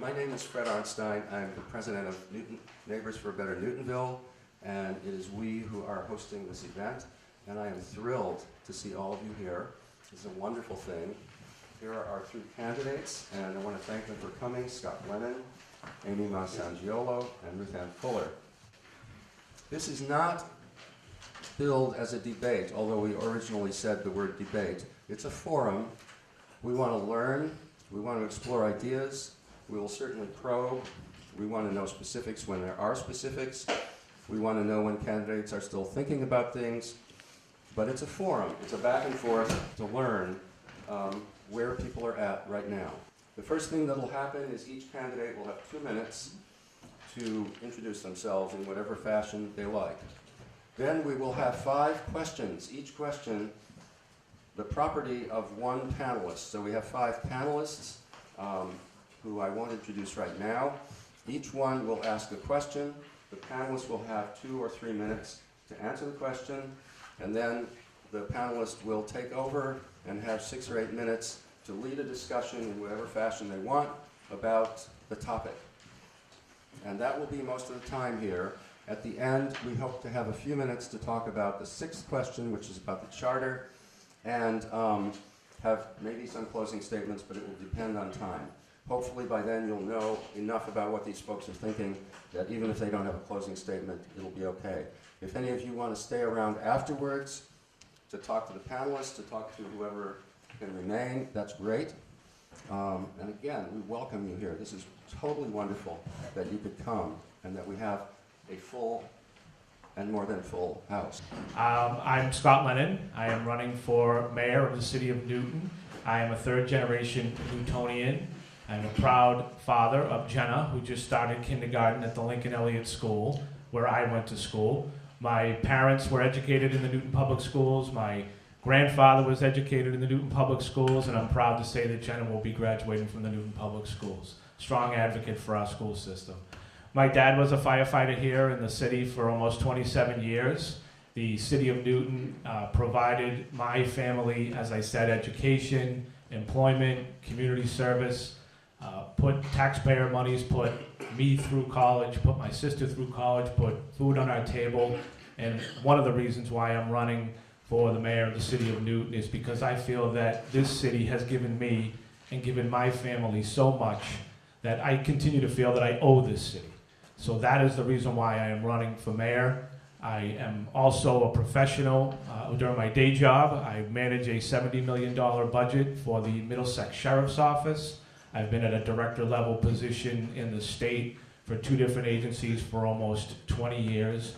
My name is Fred Arnstein. I'm the president of Neighbors for a Better Newtonville, and it is we who are hosting this event. And I am thrilled to see all of you here. It's a wonderful thing. Here are our three candidates, and I want to thank them for coming: Scott Lennon, Amy Massangiolo, and Ruth Ann Fuller. This is not billed as a debate, although we originally said the word debate. It's a forum. We want to learn. We want to explore ideas. We will certainly probe. We want to know specifics when there are specifics. We want to know when candidates are still thinking about things. But it's a forum. It's a back and forth to learn where people are at right now. The first thing that will happen is each candidate will have 2 minutes to introduce themselves in whatever fashion they like. Then we will have 5 questions. Each question the property of one panelist. So we have 5 panelists who I won't introduce right now. Each one will ask a question. The panelists will have 2 or 3 minutes to answer the question, and then the panelists will take over and have 6 or 8 minutes to lead a discussion in whatever fashion they want about the topic. And that will be most of the time here. At the end, we hope to have a few minutes to talk about the 6th question, which is about the charter, and have maybe some closing statements, but it will depend on time. Hopefully by then you'll know enough about what these folks are thinking that even if they don't have a closing statement, it'll be okay. If any of you want to stay around afterwards to talk to the panelists, to talk to whoever can remain, that's great. And again, we welcome you here. This is totally wonderful that you could come and that we have a full and more than full house. I'm Scott Lennon. I am running for mayor of the city of Newton. I am a 3rd generation Newtonian. I'm a proud father of Jenna, who just started kindergarten at the Lincoln Elliott School, where I went to school. My parents were educated in the Newton Public Schools. My grandfather was educated in the Newton Public Schools, and I'm proud to say that Jenna will be graduating from the Newton Public Schools. Strong advocate for our school system. My dad was a firefighter here in the city for almost 27 years. The city of Newton provided my family, as I said, education, employment, community service, put taxpayer monies, put me through college, put my sister through college, put food on our table. And one of the reasons why I'm running for the mayor of the city of Newton is because I feel that this city has given me and given my family so much that I continue to feel that I owe this city. So that is the reason why I am running for mayor. I am also a professional. During my day job, I manage a $70 million budget for the Middlesex Sheriff's Office. I've been at a director level position in the state for 2 different agencies for almost 20 years.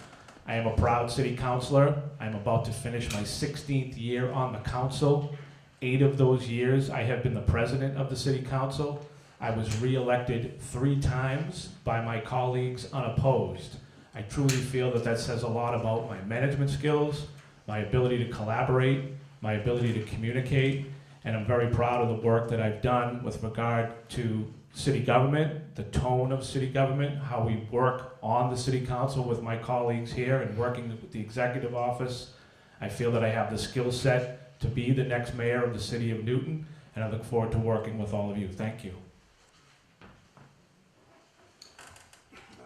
I am a proud city councilor. I'm about to finish my 16th year on the council. 8 of those years I have been the president of the city council. I was re-elected 3 times by my colleagues unopposed. I truly feel that that says a lot about my management skills, my ability to collaborate, my ability to communicate, and I'm very proud of the work that I've done with regard to city government, the tone of city government, how we work on the city council with my colleagues here and working with the executive office. I feel that I have the skill set to be the next mayor of the city of Newton, and I look forward to working with all of you. Thank you.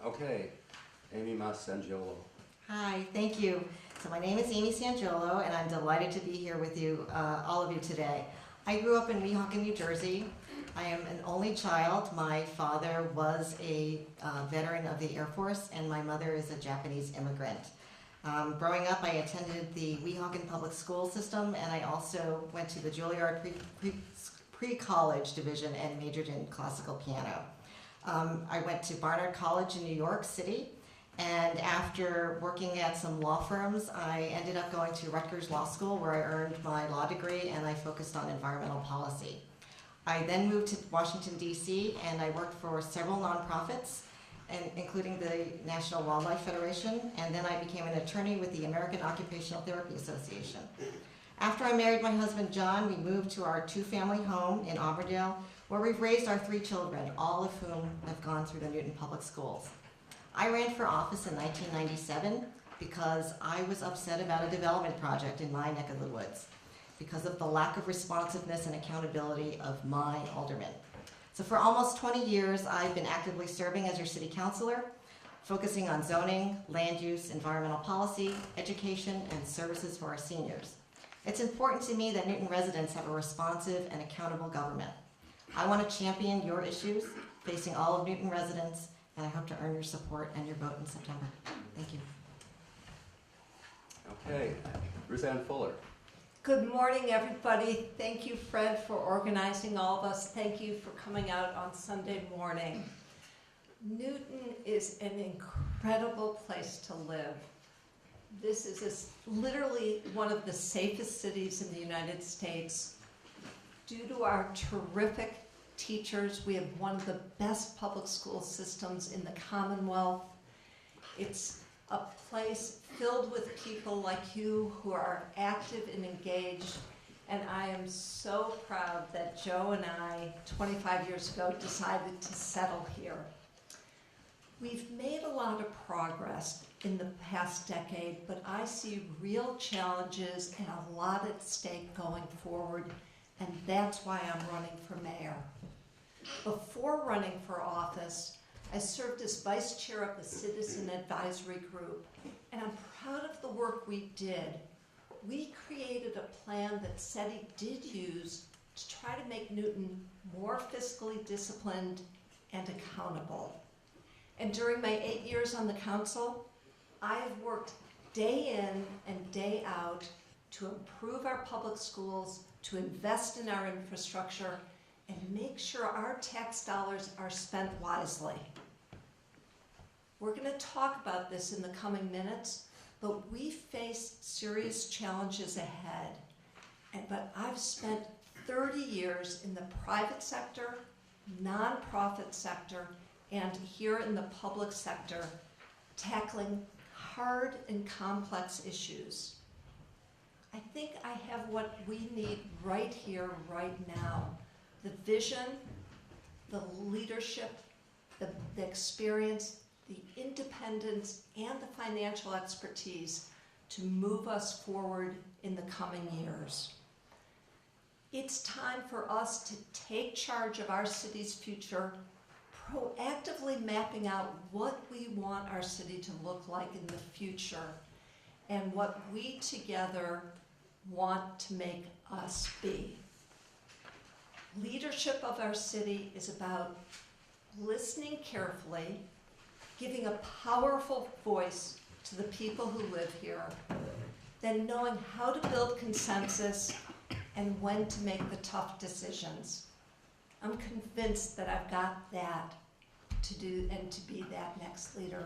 Okay, Amy Massangiolo. Hi, thank you. So my name is Amy Sangiolo, and I'm delighted to be here with you, all of you today. I grew up in Weehawken, New Jersey. I am an only child. My father was a veteran of the Air Force, and my mother is a Japanese immigrant. Growing up, I attended the Weehawken public school system, and I also went to the Juilliard pre-college division and majored in classical piano. I went to Barnard College in New York City, and after working at some law firms, I ended up going to Rutgers Law School, where I earned my law degree, and I focused on environmental policy. I then moved to Washington, D.C., and I worked for several nonprofits, including the National Wildlife Federation, and then I became an attorney with the American Occupational Therapy Association. After I married my husband, John, we moved to our 2-family home in Auburndale, where we've raised our 3 children, all of whom have gone through the Newton Public Schools. I ran for office in 1997 because I was upset about a development project in my neck of the woods because of the lack of responsiveness and accountability of my aldermen. So for almost 20 years, I've been actively serving as your city councilor, focusing on zoning, land use, environmental policy, education, and services for our seniors. It's important to me that Newton residents have a responsive and accountable government. I want to champion your issues facing all of Newton residents, and I hope to earn your support and your vote in September. Thank you. Okay, Ruth Ann Fuller. Good morning, everybody. Thank you, Fred, for organizing all of us. Thank you for coming out on Sunday morning. Newton is an incredible place to live. This is literally one of the safest cities in the United States. Due to our terrific teachers, we have one of the best public school systems in the Commonwealth. It's a place filled with people like you who are active and engaged, and I am so proud that Joe and I, 25 years ago, decided to settle here. We've made a lot of progress in the past decade, but I see real challenges and a lot at stake going forward, and that's why I'm running for mayor. Before running for office, I served as vice chair of the Citizen Advisory Group, and I'm proud of the work we did. We created a plan that SETI did use to try to make Newton more fiscally disciplined and accountable. And during my 8 years on the council, I've worked day in and day out to improve our public schools, to invest in our infrastructure, and make sure our tax dollars are spent wisely. We're going to talk about this in the coming minutes, but we face serious challenges ahead. But I've spent 30 years in the private sector, nonprofit sector, and here in the public sector, tackling hard and complex issues. I think I have what we need right here, right now. The vision, the leadership, the experience, the independence, and the financial expertise to move us forward in the coming years. It's time for us to take charge of our city's future, proactively mapping out what we want our city to look like in the future and what we together want to make us be. Leadership of our city is about listening carefully, giving a powerful voice to the people who live here, then knowing how to build consensus and when to make the tough decisions. I'm convinced that I've got that to do and to be that next leader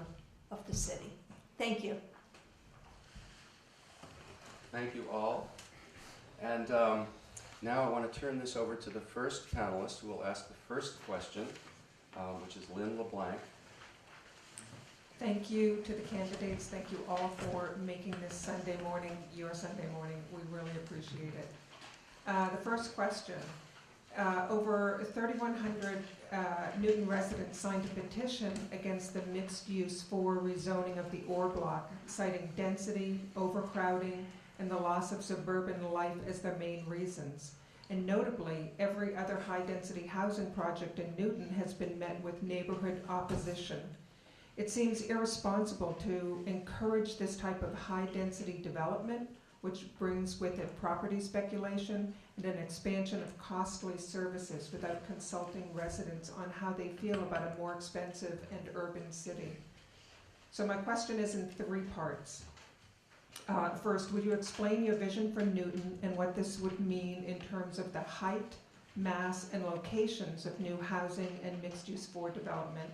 of the city. Thank you. Thank you all. And now I want to turn this over to the first panelist who will ask the first question, which is Lynn LeBlanc. Thank you to the candidates. Thank you all for making this Sunday morning your Sunday morning. We really appreciate it. The first question. Over 3,100 Newton residents signed a petition against the mixed use for rezoning of the Orr block, citing density, overcrowding, and the loss of suburban life as their main reasons. And notably, every other high-density housing project in Newton has been met with neighborhood opposition. It seems irresponsible to encourage this type of high-density development, which brings with it property speculation and an expansion of costly services without consulting residents on how they feel about a more expensive and urban city. So my question is in three parts. First, would you explain your vision for Newton and what this would mean in terms of the height, mass, and locations of new housing and mixed-use for development?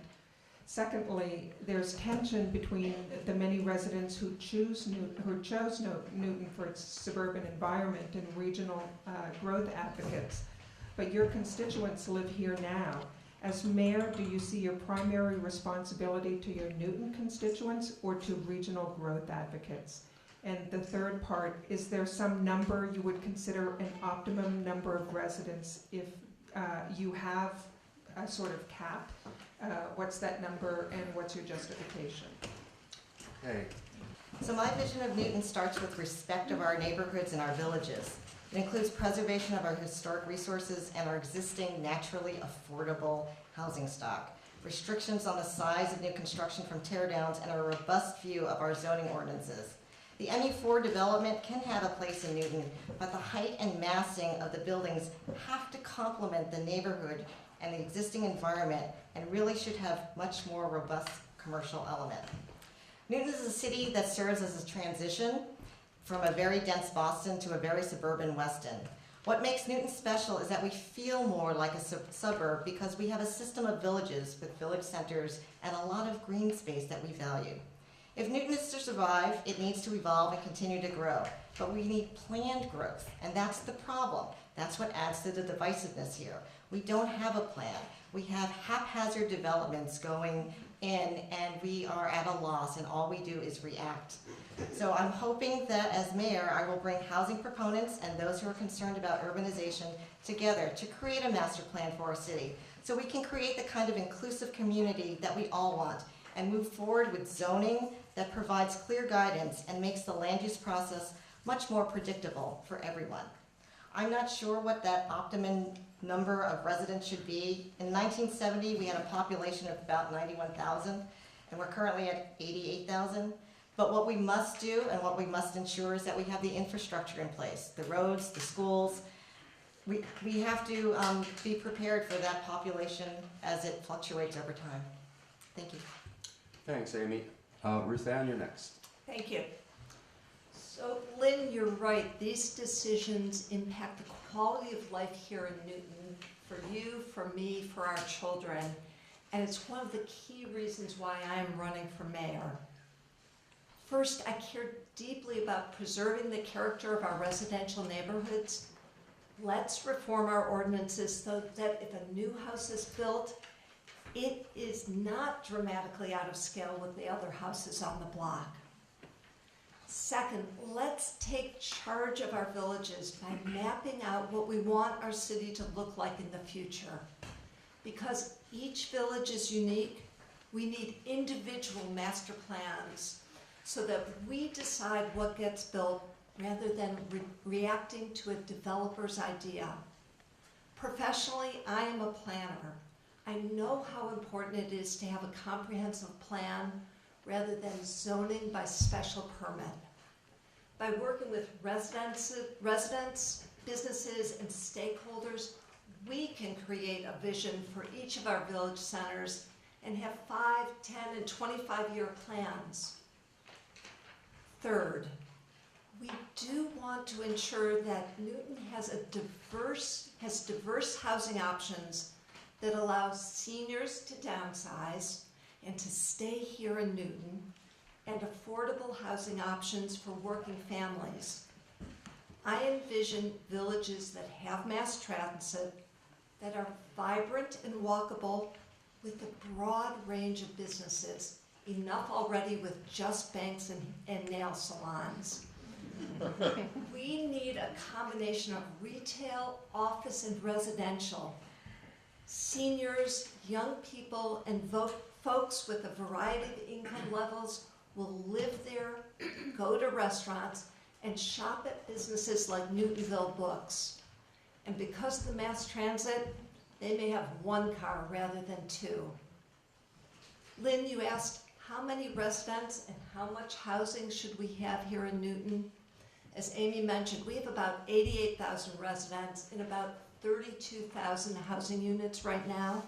Secondly, there's tension between the many residents who chose Newton for its suburban environment and regional growth advocates, but your constituents live here now. As mayor, do you see your primary responsibility to your Newton constituents or to regional growth advocates? And the third part, is there some number you would consider an optimum number of residents if you have a sort of cap? What's that number and what's your justification? Okay. So my vision of Newton starts with respect of our neighborhoods and our villages. It includes preservation of our historic resources and our existing naturally affordable housing stock, restrictions on the size of new construction from tear downs, and a robust view of our zoning ordinances. The MU4 development can have a place in Newton, but the height and massing of the buildings have to complement the neighborhood and the existing environment and really should have much more robust commercial element. Newton is a city that serves as a transition from a very dense Boston to a very suburban Weston. What makes Newton special is that we feel more like a suburb because we have a system of villages with village centers and a lot of green space that we value. If Newton is to survive, it needs to evolve and continue to grow, but we need planned growth, and that's the problem. That's what adds to the divisiveness here. We don't have a plan. We have haphazard developments going in, and we are at a loss, and all we do is react. So I'm hoping that as mayor, I will bring housing proponents and those who are concerned about urbanization together to create a master plan for our city, so we can create the kind of inclusive community that we all want, and move forward with zoning that provides clear guidance and makes the land use process much more predictable for everyone. I'm not sure what that optimum number of residents should be. In 1970, we had a population of about 91,000, and we're currently at 88,000. But what we must do and what we must ensure is that we have the infrastructure in place, the roads, the schools. We have to be prepared for that population as it fluctuates over time. Thank you. Thanks, Amy. Ruth Ann, you're next. Thank you. So, Lynn, you're right. These decisions impact the quality of life here in Newton, for you, for me, for our children. And it's one of the key reasons why I am running for mayor. First, I care deeply about preserving the character of our residential neighborhoods. Let's reform our ordinances so that if a new house is built, it is not dramatically out of scale with the other houses on the block. Second, let's take charge of our villages by mapping out what we want our city to look like in the future. Because each village is unique, we need individual master plans so that we decide what gets built rather than reacting to a developer's idea. Professionally, I am a planner. I know how important it is to have a comprehensive plan rather than zoning by special permit. By working with residents, businesses, and stakeholders, we can create a vision for each of our village centers and have 5, 10, and 25-year plans. Third, we do want to ensure that Newton has diverse housing options that allow seniors to downsize and to stay here in Newton, and affordable housing options for working families. I envision villages that have mass transit, that are vibrant and walkable, with a broad range of businesses, enough already with just banks and nail salons. We need a combination of retail, office, and residential. Seniors, young people, and folks with a variety of income levels will live there, go to restaurants, and shop at businesses like Newtonville Books. And because of the mass transit, they may have one car rather than two. Lynn, you asked how many residents and how much housing should we have here in Newton? As Amy mentioned, we have about 88,000 residents and about 32,000 housing units right now.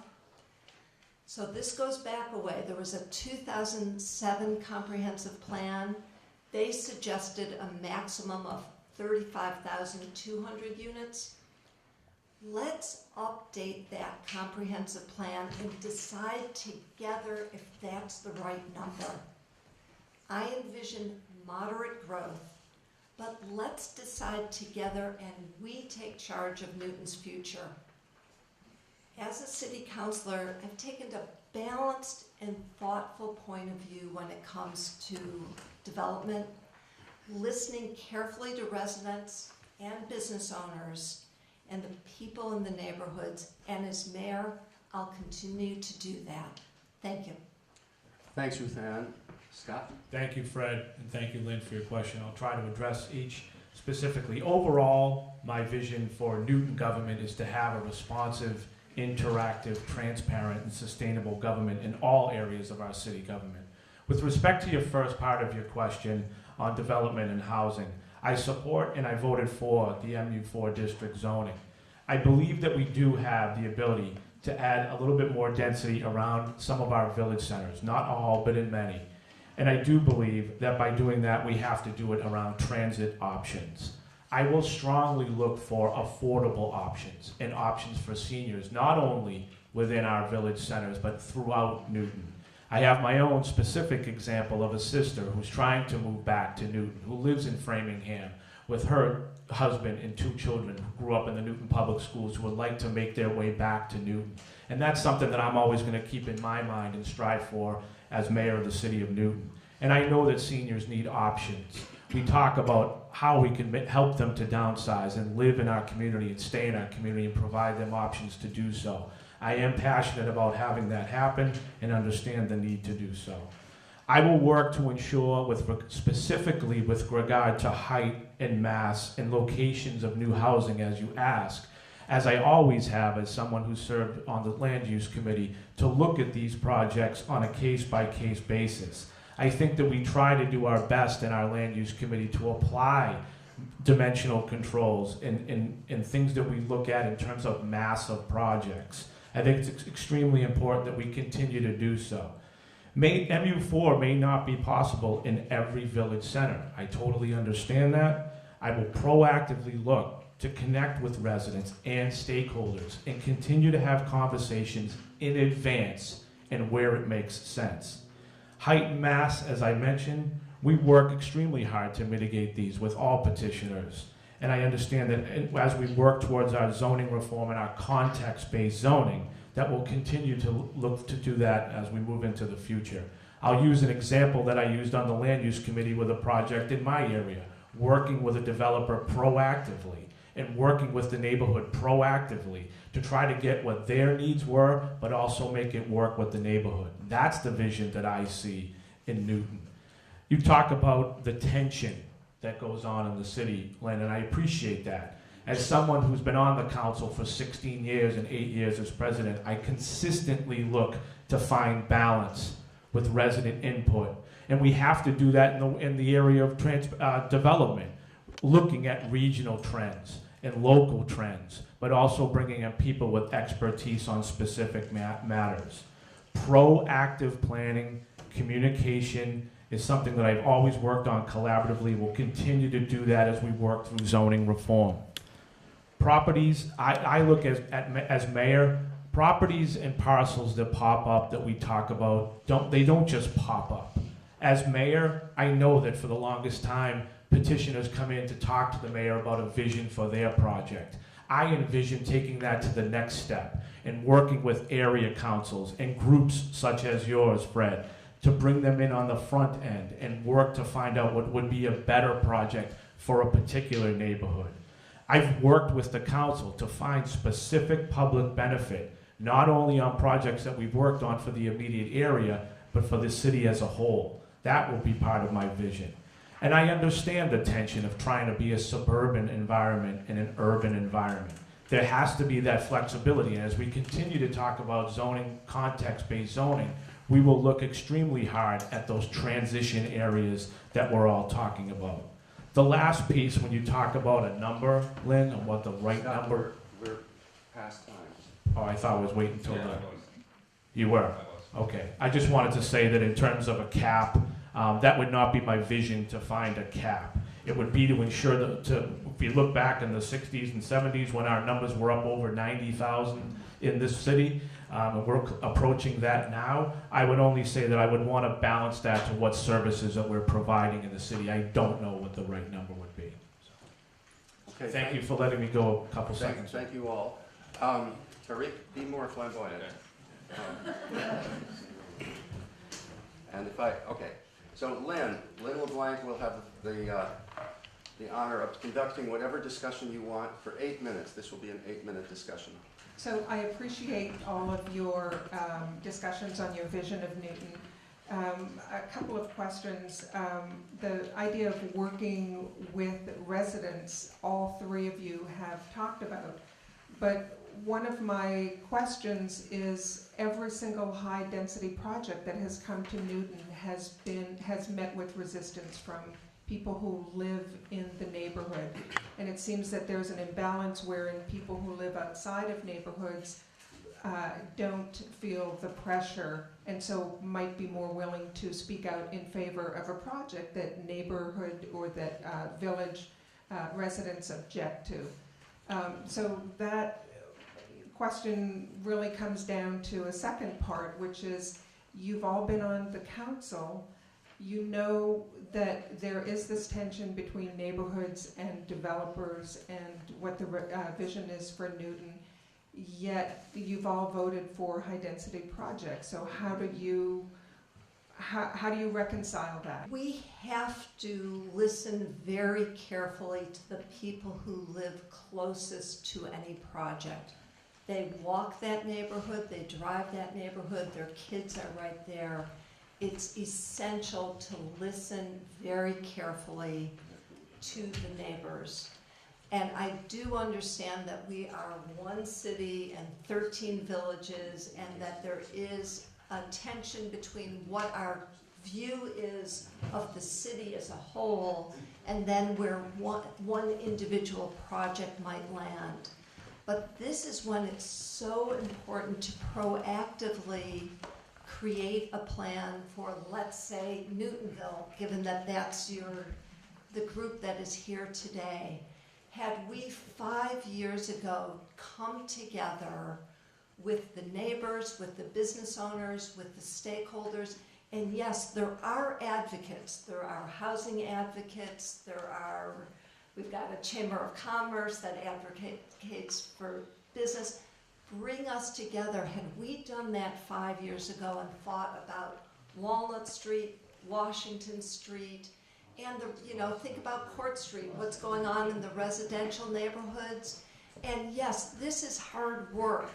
So this goes back a way. There was a 2007 comprehensive plan. They suggested a maximum of 35,200 units. Let's update that comprehensive plan and decide together if that's the right number. I envision moderate growth, but let's decide together and we take charge of Newton's future. As a city councilor, I've taken a balanced and thoughtful point of view when it comes to development, listening carefully to residents and business owners and the people in the neighborhoods. And as mayor, I'll continue to do that. Thank you. Thanks, Ruth Ann. Scott? Thank you, Fred, and thank you, Lynn, for your question. I'll try to address each specifically. Overall, my vision for Newton government is to have a responsive, interactive, transparent, and sustainable government in all areas of our city government. With respect to your first part of your question on development and housing, I support and I voted for the MU4 district zoning. I believe that we do have the ability to add a little bit more density around some of our village centers, not all, but in many. And I do believe that by doing that, we have to do it around transit options. I will strongly look for affordable options and options for seniors, not only within our village centers, but throughout Newton. I have my own specific example of a sister who's trying to move back to Newton, who lives in Framingham with her husband and 2 children who grew up in the Newton Public Schools, who would like to make their way back to Newton. And that's something that I'm always going to keep in my mind and strive for as mayor of the city of Newton. And I know that seniors need options. We talk about how we can help them to downsize and live in our community and stay in our community and provide them options to do so. I am passionate about having that happen and understand the need to do so. I will work to ensure, specifically with regard to height and mass and locations of new housing, as you ask, as I always have as someone who served on the land use committee, to look at these projects on a case-by-case basis. I think that we try to do our best in our land use committee to apply dimensional controls and things that we look at in terms of mass of projects. I think it's extremely important that we continue to do so. MU4 may not be possible in every village center. I totally understand that. I will proactively look to connect with residents and stakeholders and continue to have conversations in advance and where it makes sense. Height and mass, as I mentioned, we work extremely hard to mitigate these with all petitioners. And I understand that as we work towards our zoning reform and our context-based zoning, that we'll continue to look to do that as we move into the future. I'll use an example that I used on the land use committee with a project in my area, working with a developer proactively and working with the neighborhood proactively to try to get what their needs were, but also make it work with the neighborhood. That's the vision that I see in Newton. You talk about the tension that goes on in the city, Lynn, and I appreciate that. As someone who's been on the council for 16 years and 8 years as president, I consistently look to find balance with resident input. And we have to do that in the area of development, looking at regional trends and local trends, but also bringing in people with expertise on specific matters. Proactive planning, communication, is something that I've always worked on collaboratively. We'll continue to do that as we work through zoning reform. Properties, I look as mayor, properties and parcels that pop up that we talk about, they don't just pop up. As mayor, I know that for the longest time, petitioners come in to talk to the mayor about a vision for their project. I envision taking that to the next step and working with area councils and groups such as yours, Fred, to bring them in on the front end and work to find out what would be a better project for a particular neighborhood. I've worked with the council to find specific public benefit, not only on projects that we've worked on for the immediate area, but for the city as a whole. That will be part of my vision. And I understand the tension of trying to be a suburban environment and an urban environment. There has to be that flexibility, and as we continue to talk about zoning, context-based zoning, we will look extremely hard at those transition areas that we're all talking about. The last piece, when you talk about a number, Lynn, and what the right number... We're past time. Oh, I thought I was waiting until the... You were? Okay. I just wanted to say that in terms of a cap, that would not be my vision to find a cap. It would be to ensure that, if you look back in the 60s and 70s when our numbers were up over 90,000 in this city, and we're approaching that now, I would only say that I would want to balance that to what services that we're providing in the city. I don't know what the right number would be. So. Okay, Thank you for letting me go a couple seconds. Thank you all. Tariq, be more flamboyant. And okay. So Lynn LeBlanc will have the honor of conducting whatever discussion you want for 8 minutes. This will be an 8-minute discussion. So I appreciate all of your discussions on your vision of Newton. A couple of questions. The idea of working with residents, all three of you have talked about, but one of my questions is every single high-density project that has come to Newton has met with resistance from people who live in the neighborhood. And it seems that there's an imbalance wherein people who live outside of neighborhoods don't feel the pressure and so might be more willing to speak out in favor of a project that neighborhood or that village residents object to. So that question really comes down to a second part, which is you've all been on the council. You know that there is this tension between neighborhoods and developers and what the vision is for Newton, yet you've all voted for high-density projects. So how do you reconcile that? We have to listen very carefully to the people who live closest to any project. They walk that neighborhood, they drive that neighborhood, their kids are right there. It's essential to listen very carefully to the neighbors. And I do understand that we are one city and 13 villages, and that there is a tension between what our view is of the city as a whole and then where one individual project might land. But this is when it's so important to proactively create a plan for, let's say, Newtonville, given that that's the group that is here today. Had we 5 years ago come together with the neighbors, with the business owners, with the stakeholders, and yes, there are advocates, there are housing advocates, we've got a Chamber of Commerce that advocates for business. Bring us together. Had we done that 5 years ago and thought about Walnut Street, Washington Street, and think about Court Street, what's going on in the residential neighborhoods. And yes, this is hard work.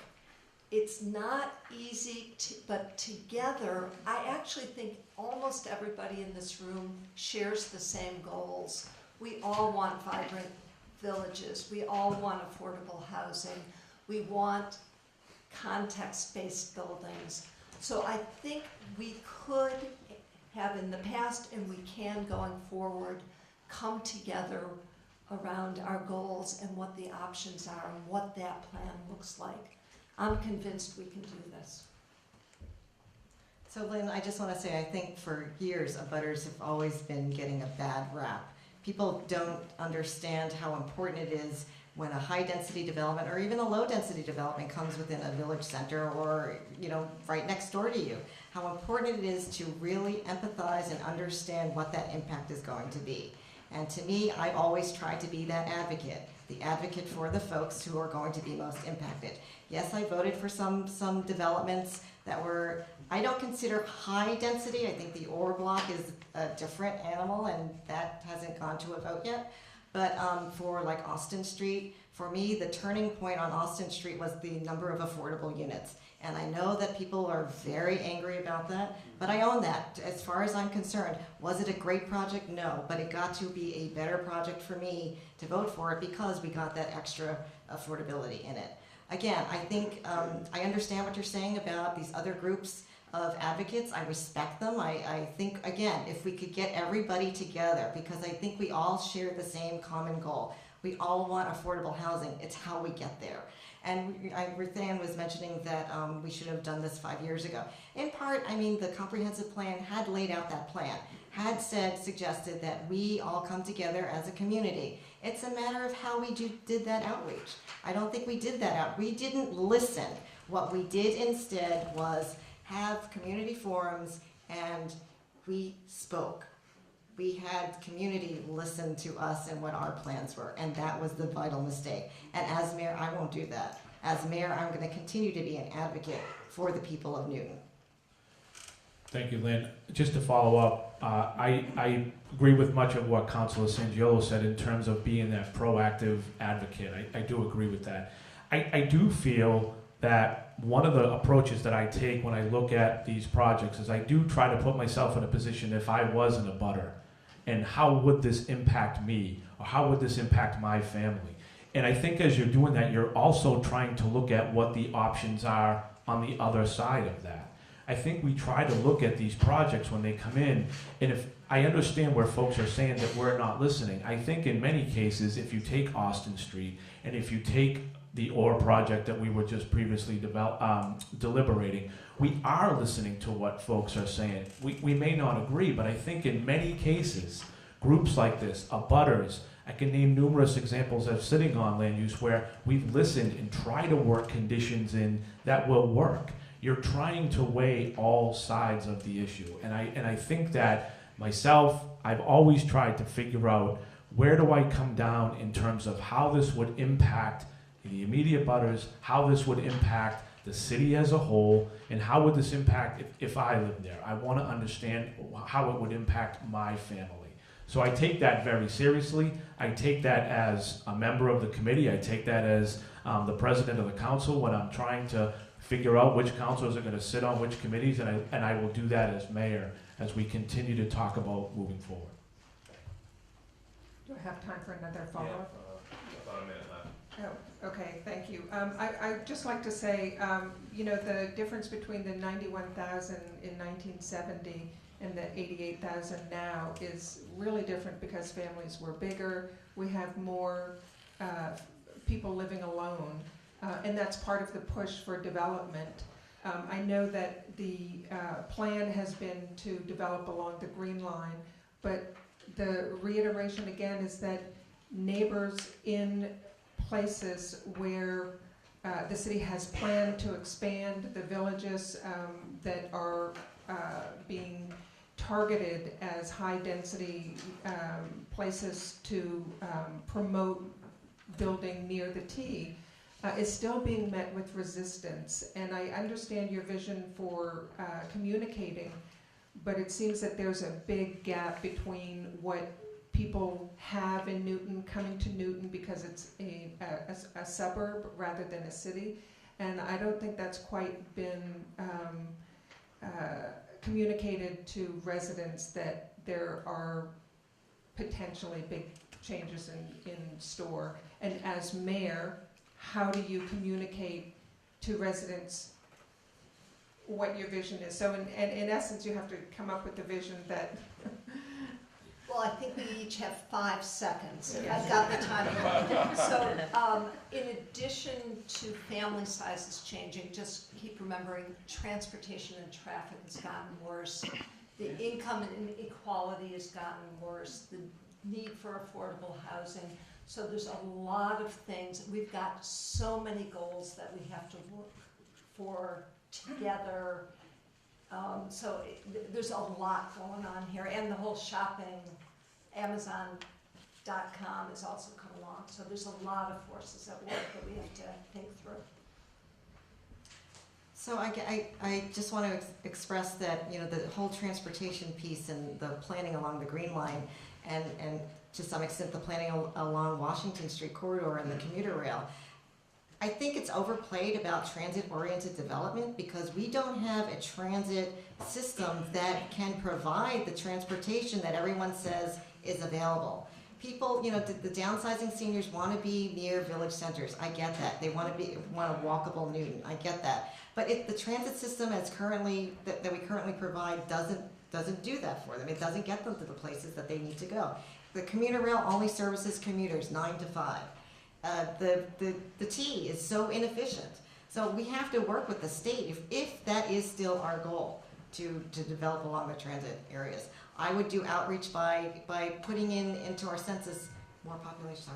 It's not easy, but together, I actually think almost everybody in this room shares the same goals. We all want vibrant villages. We all want affordable housing. We want context-based buildings. So I think we could have in the past, and we can going forward, come together around our goals and what the options are and what that plan looks like. I'm convinced we can do this. So Lynn, I just want to say, I think for years, abutters have always been getting a bad rap. People don't understand how important it is when a high-density development or even a low-density development comes within a village center or, right next door to you. How important it is to really empathize and understand what that impact is going to be. And to me, I've always tried to be that advocate, the advocate for the folks who are going to be most impacted. Yes, I voted for some developments that were, I don't consider high density. I think the Ore Block is a different animal, and that hasn't gone to a vote yet. But for like Austin Street, for me, the turning point on Austin Street was the number of affordable units. And I know that people are very angry about that, but I own that. As far as I'm concerned, was it a great project? No, but it got to be a better project for me to vote for it because we got that extra affordability in it. Again, I think I understand what you're saying about these other groups of advocates. I respect them. I think, again, if we could get everybody together, because I think we all share the same common goal. We all want affordable housing. It's how we get there. And Ruthann was mentioning that we should have done this 5 years ago. In part, the comprehensive plan had laid out that plan, had suggested that we all come together as a community. It's a matter of how we did that outreach. I don't think we did that out. We didn't listen. What we did instead was have community forums, and we spoke. We had community listen to us and what our plans were, and that was the vital mistake. And as mayor, I won't do that. As mayor, I'm going to continue to be an advocate for the people of Newton. Thank you, Lynn. Just to follow up, I agree with much of what Councilor Sangiolo said in terms of being that proactive advocate. I do agree with that. I do feel that one of the approaches that I take when I look at these projects is I do try to put myself in a position if I was in a butter, and how would this impact me, or how would this impact my family? And I think as you're doing that, you're also trying to look at what the options are on the other side of that. I think we try to look at these projects when they come in, and if I understand where folks are saying that we're not listening, I think in many cases, if you take Austin Street, and if you take the OR project that we were just previously deliberating, we are listening to what folks are saying. We may not agree, but I think in many cases, groups like this, abutters, I can name numerous examples of sitting on land use where we've listened and tried to work conditions in that will work. You're trying to weigh all sides of the issue. And I think that myself, I've always tried to figure out where do I come down in terms of how this would impact the immediate butters, how this would impact the city as a whole, and how would this impact if I lived there. I want to understand how it would impact my family. So I take that very seriously. I take that as a member of the committee. I take that as the president of the council when I'm trying to figure out which councilors are going to sit on which committees, and I will do that as mayor as we continue to talk about moving forward. Do I have time for another follow-up? About a minute left. Oh, okay, thank you. I'd just like to say, you know, the difference between the 91,000 in 1970 and the 88,000 now is really different because families were bigger. We have more people living alone, and that's part of the push for development. I know that the plan has been to develop along the Green Line, but the reiteration again is that neighbors in places where the city has planned to expand, the villages that are being targeted as high-density places to promote building near the T, is still being met with resistance. And I understand your vision for communicating, but it seems that there's a big gap between what people have in Newton, coming to Newton because it's a suburb rather than a city. And I don't think that's quite been communicated to residents that there are potentially big changes in store. And as mayor, how do you communicate to residents what your vision is? So in essence, you have to come up with a vision that Well, I think we each have 5 seconds. Yes. I've got the time. So, in addition to family sizes changing, just keep remembering transportation and traffic has gotten worse. The income inequality has gotten worse. The need for affordable housing. So there's a lot of things. We've got so many goals that we have to work for together. There's a lot going on here, and the whole shopping, Amazon.com has also come along. So there's a lot of forces at work that we have to think through. So I just want to express that, you know, the whole transportation piece and the planning along the Green Line and to some extent the planning along Washington Street corridor and the commuter rail, I think it's overplayed about transit-oriented development because we don't have a transit system that can provide the transportation that everyone says is available. People, you know, the downsizing seniors want to be near village centers. I get that. They want a walkable Newton. I get that. But if the transit system as currently that we currently provide doesn't do that for them. It doesn't get them to the places that they need to go. The commuter rail only services commuters 9 to 5. The T is so inefficient. So we have to work with the state if that is still our goal to develop along the transit areas. I would do outreach by putting into our census more population.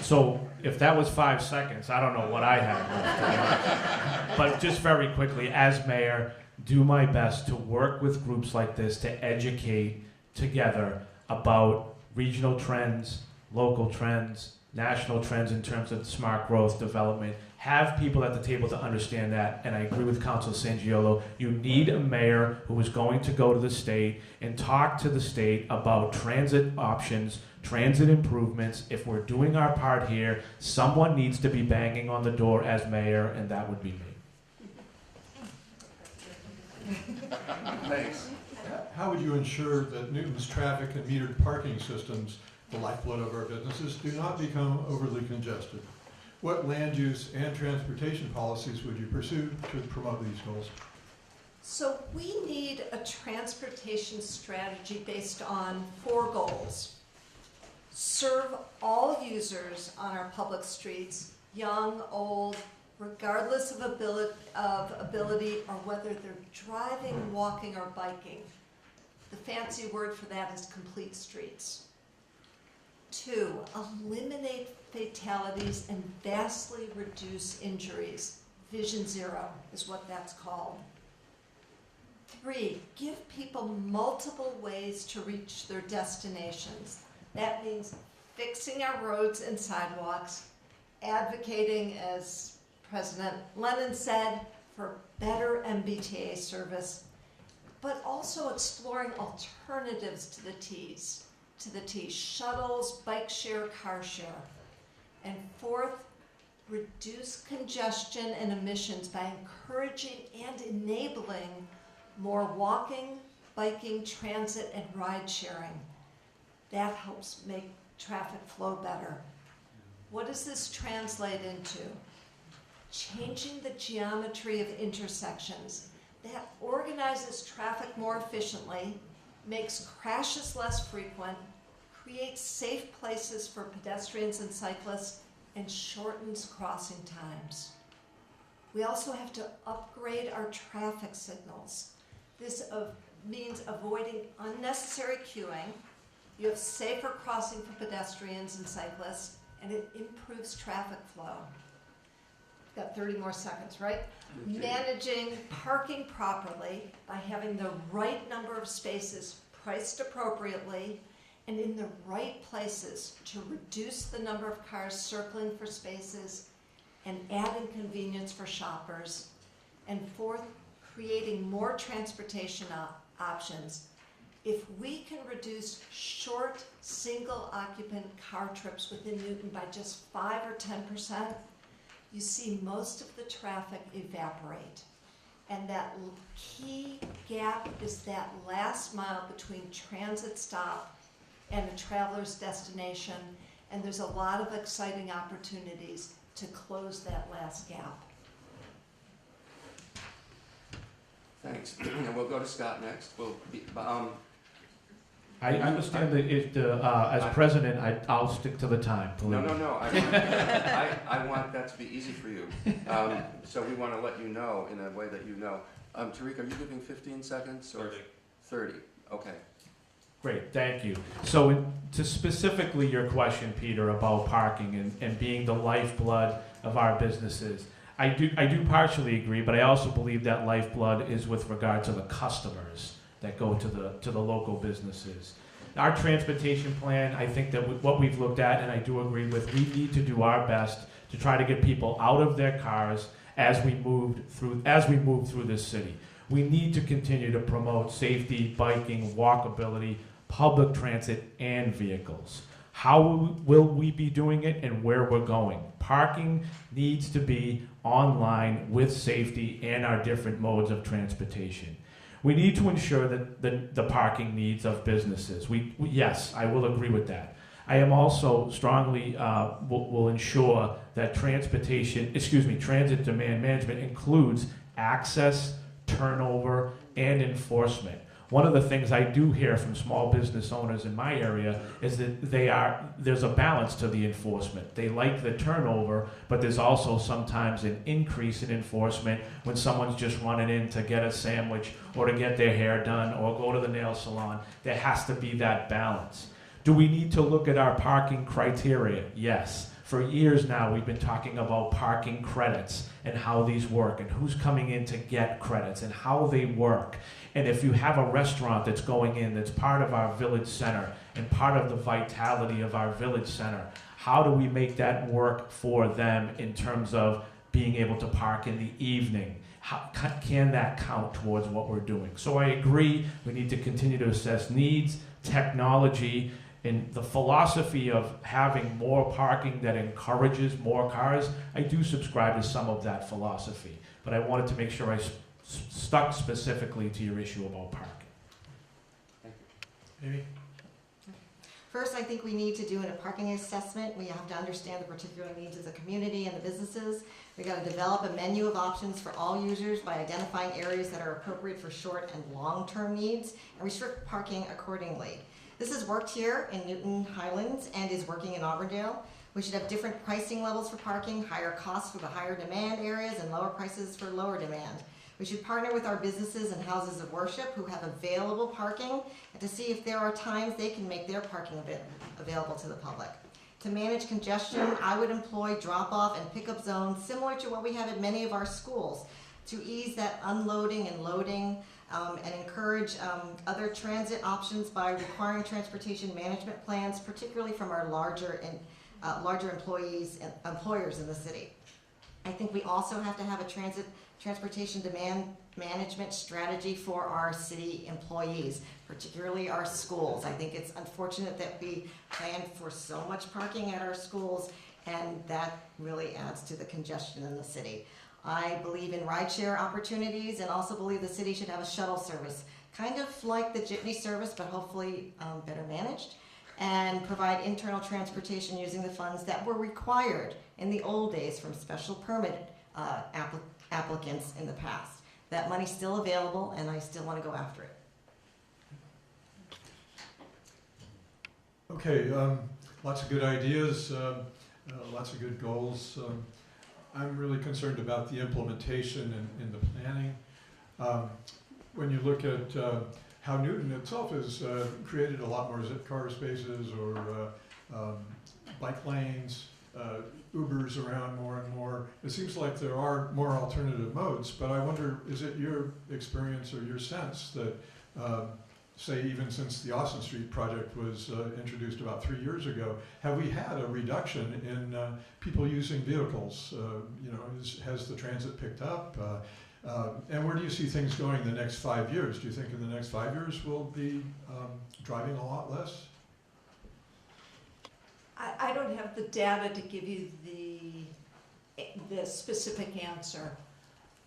So if that was 5 seconds, I don't know what I have. But just very quickly, as mayor, do my best to work with groups like this to educate together about regional trends, local trends, national trends in terms of smart growth development, have people at the table to understand that, and I agree with Councilor Sangiolo. You need a mayor who is going to go to the state and talk to the state about transit options, transit improvements. If we're doing our part here, someone needs to be banging on the door as mayor, and that would be me. Thanks. How would you ensure that Newton's traffic and metered parking systems, the lifeblood of our businesses, do not become overly congested? What land use and transportation policies would you pursue to promote these goals? So we need a transportation strategy based on 4 goals. Serve all users on our public streets, young, old, regardless of ability or whether they're driving, walking, or biking. The fancy word for that is complete streets. 2, eliminate fatalities and vastly reduce injuries. Vision Zero is what that's called. 3, give people multiple ways to reach their destinations. That means fixing our roads and sidewalks, advocating, as President Lennon said, for better MBTA service, but also exploring alternatives to the T's, shuttles, bike share, car share. And 4th, reduce congestion and emissions by encouraging and enabling more walking, biking, transit, and ride sharing. That helps make traffic flow better. What does this translate into? Changing the geometry of intersections. That organizes traffic more efficiently, makes crashes less frequent, creates safe places for pedestrians and cyclists, and shortens crossing times. We also have to upgrade our traffic signals. This means avoiding unnecessary queuing. You have safer crossing for pedestrians and cyclists, and it improves traffic flow. Got 30 more seconds, right? Okay. Managing parking properly by having the right number of spaces priced appropriately and in the right places to reduce the number of cars circling for spaces and adding convenience for shoppers. And 4th, creating more transportation options. If we can reduce short, single-occupant car trips within Newton by just 5 or 10%, you see most of the traffic evaporate. And that key gap is that last mile between transit stop and a traveler's destination, and there's a lot of exciting opportunities to close that last gap. Thanks. And we'll go to Scott next. I understand that if as president, I'll stick to the time, please. No. I want that to be easy for you. So we want to let you know in a way that you know. Tariq, are you giving 15 seconds? Or 30. Okay. Great, thank you. So to specifically your question, Peter, about parking and being the lifeblood of our businesses, I do partially agree, but I also believe that lifeblood is with regard to the customers that go to the local businesses. Our transportation plan, I think that what we've looked at, and I do agree with, we need to do our best to try to get people out of their cars as we move through this city. We need to continue to promote safety, biking, walkability, public transit, and vehicles. How will we be doing it and where we're going? Parking needs to be online with safety and our different modes of transportation. We need to ensure that the parking needs of businesses. Yes, I will agree with that. I am also strongly will ensure that transit demand management includes access, turnover, and enforcement. One of the things I do hear from small business owners in my area is that there's a balance to the enforcement. They like the turnover, but there's also sometimes an increase in enforcement when someone's just running in to get a sandwich or to get their hair done or go to the nail salon. There has to be that balance. Do we need to look at our parking criteria? Yes. For years now, we've been talking about parking credits and how these work and who's coming in to get credits and how they work. And if you have a restaurant that's going in that's part of our village center and part of the vitality of our village center, how do we make that work for them in terms of being able to park in the evening. How can that count towards what we're doing? So I agree, we need to continue to assess needs, technology, and the philosophy of having more parking that encourages more cars. I do subscribe to some of that philosophy, but I wanted to make sure I stuck specifically to your issue about parking. Amy? First, I think we need to do a parking assessment. We have to understand the particular needs of the community and the businesses. We got to develop a menu of options for all users by identifying areas that are appropriate for short and long-term needs and restrict parking accordingly. This has worked here in Newton Highlands and is working in Auburndale. We should have different pricing levels for parking, higher costs for the higher demand areas and lower prices for lower demand. We should partner with our businesses and houses of worship who have available parking and to see if there are times they can make their parking available to the public. To manage congestion, I would employ drop-off and pickup zones similar to what we have at many of our schools to ease that unloading and loading and encourage other transit options by requiring transportation management plans, particularly from our larger employers in the city. I think we also have to have a transportation demand management strategy for our city employees, particularly our schools. I think it's unfortunate that we plan for so much parking at our schools, and that really adds to the congestion in the city. I believe in rideshare opportunities and also believe the city should have a shuttle service, kind of like the jitney service, but hopefully better managed, and provide internal transportation using the funds that were required in the old days from special permit applicants in the past. That money's still available, and I still want to go after it. Okay, lots of good ideas, lots of good goals. I'm really concerned about the implementation and the planning. When you look at how Newton itself has created a lot more Zipcar spaces or bike lanes, Ubers around more and more, it seems like there are more alternative modes, but I wonder, is it your experience or your sense that say even since the Austin Street project was introduced about 3 years ago, have we had a reduction in people using vehicles? Has the transit picked up? And where do you see things going in the next 5 years? Do you think in the next 5 years we'll be driving a lot less? I don't have the data to give you the specific answer.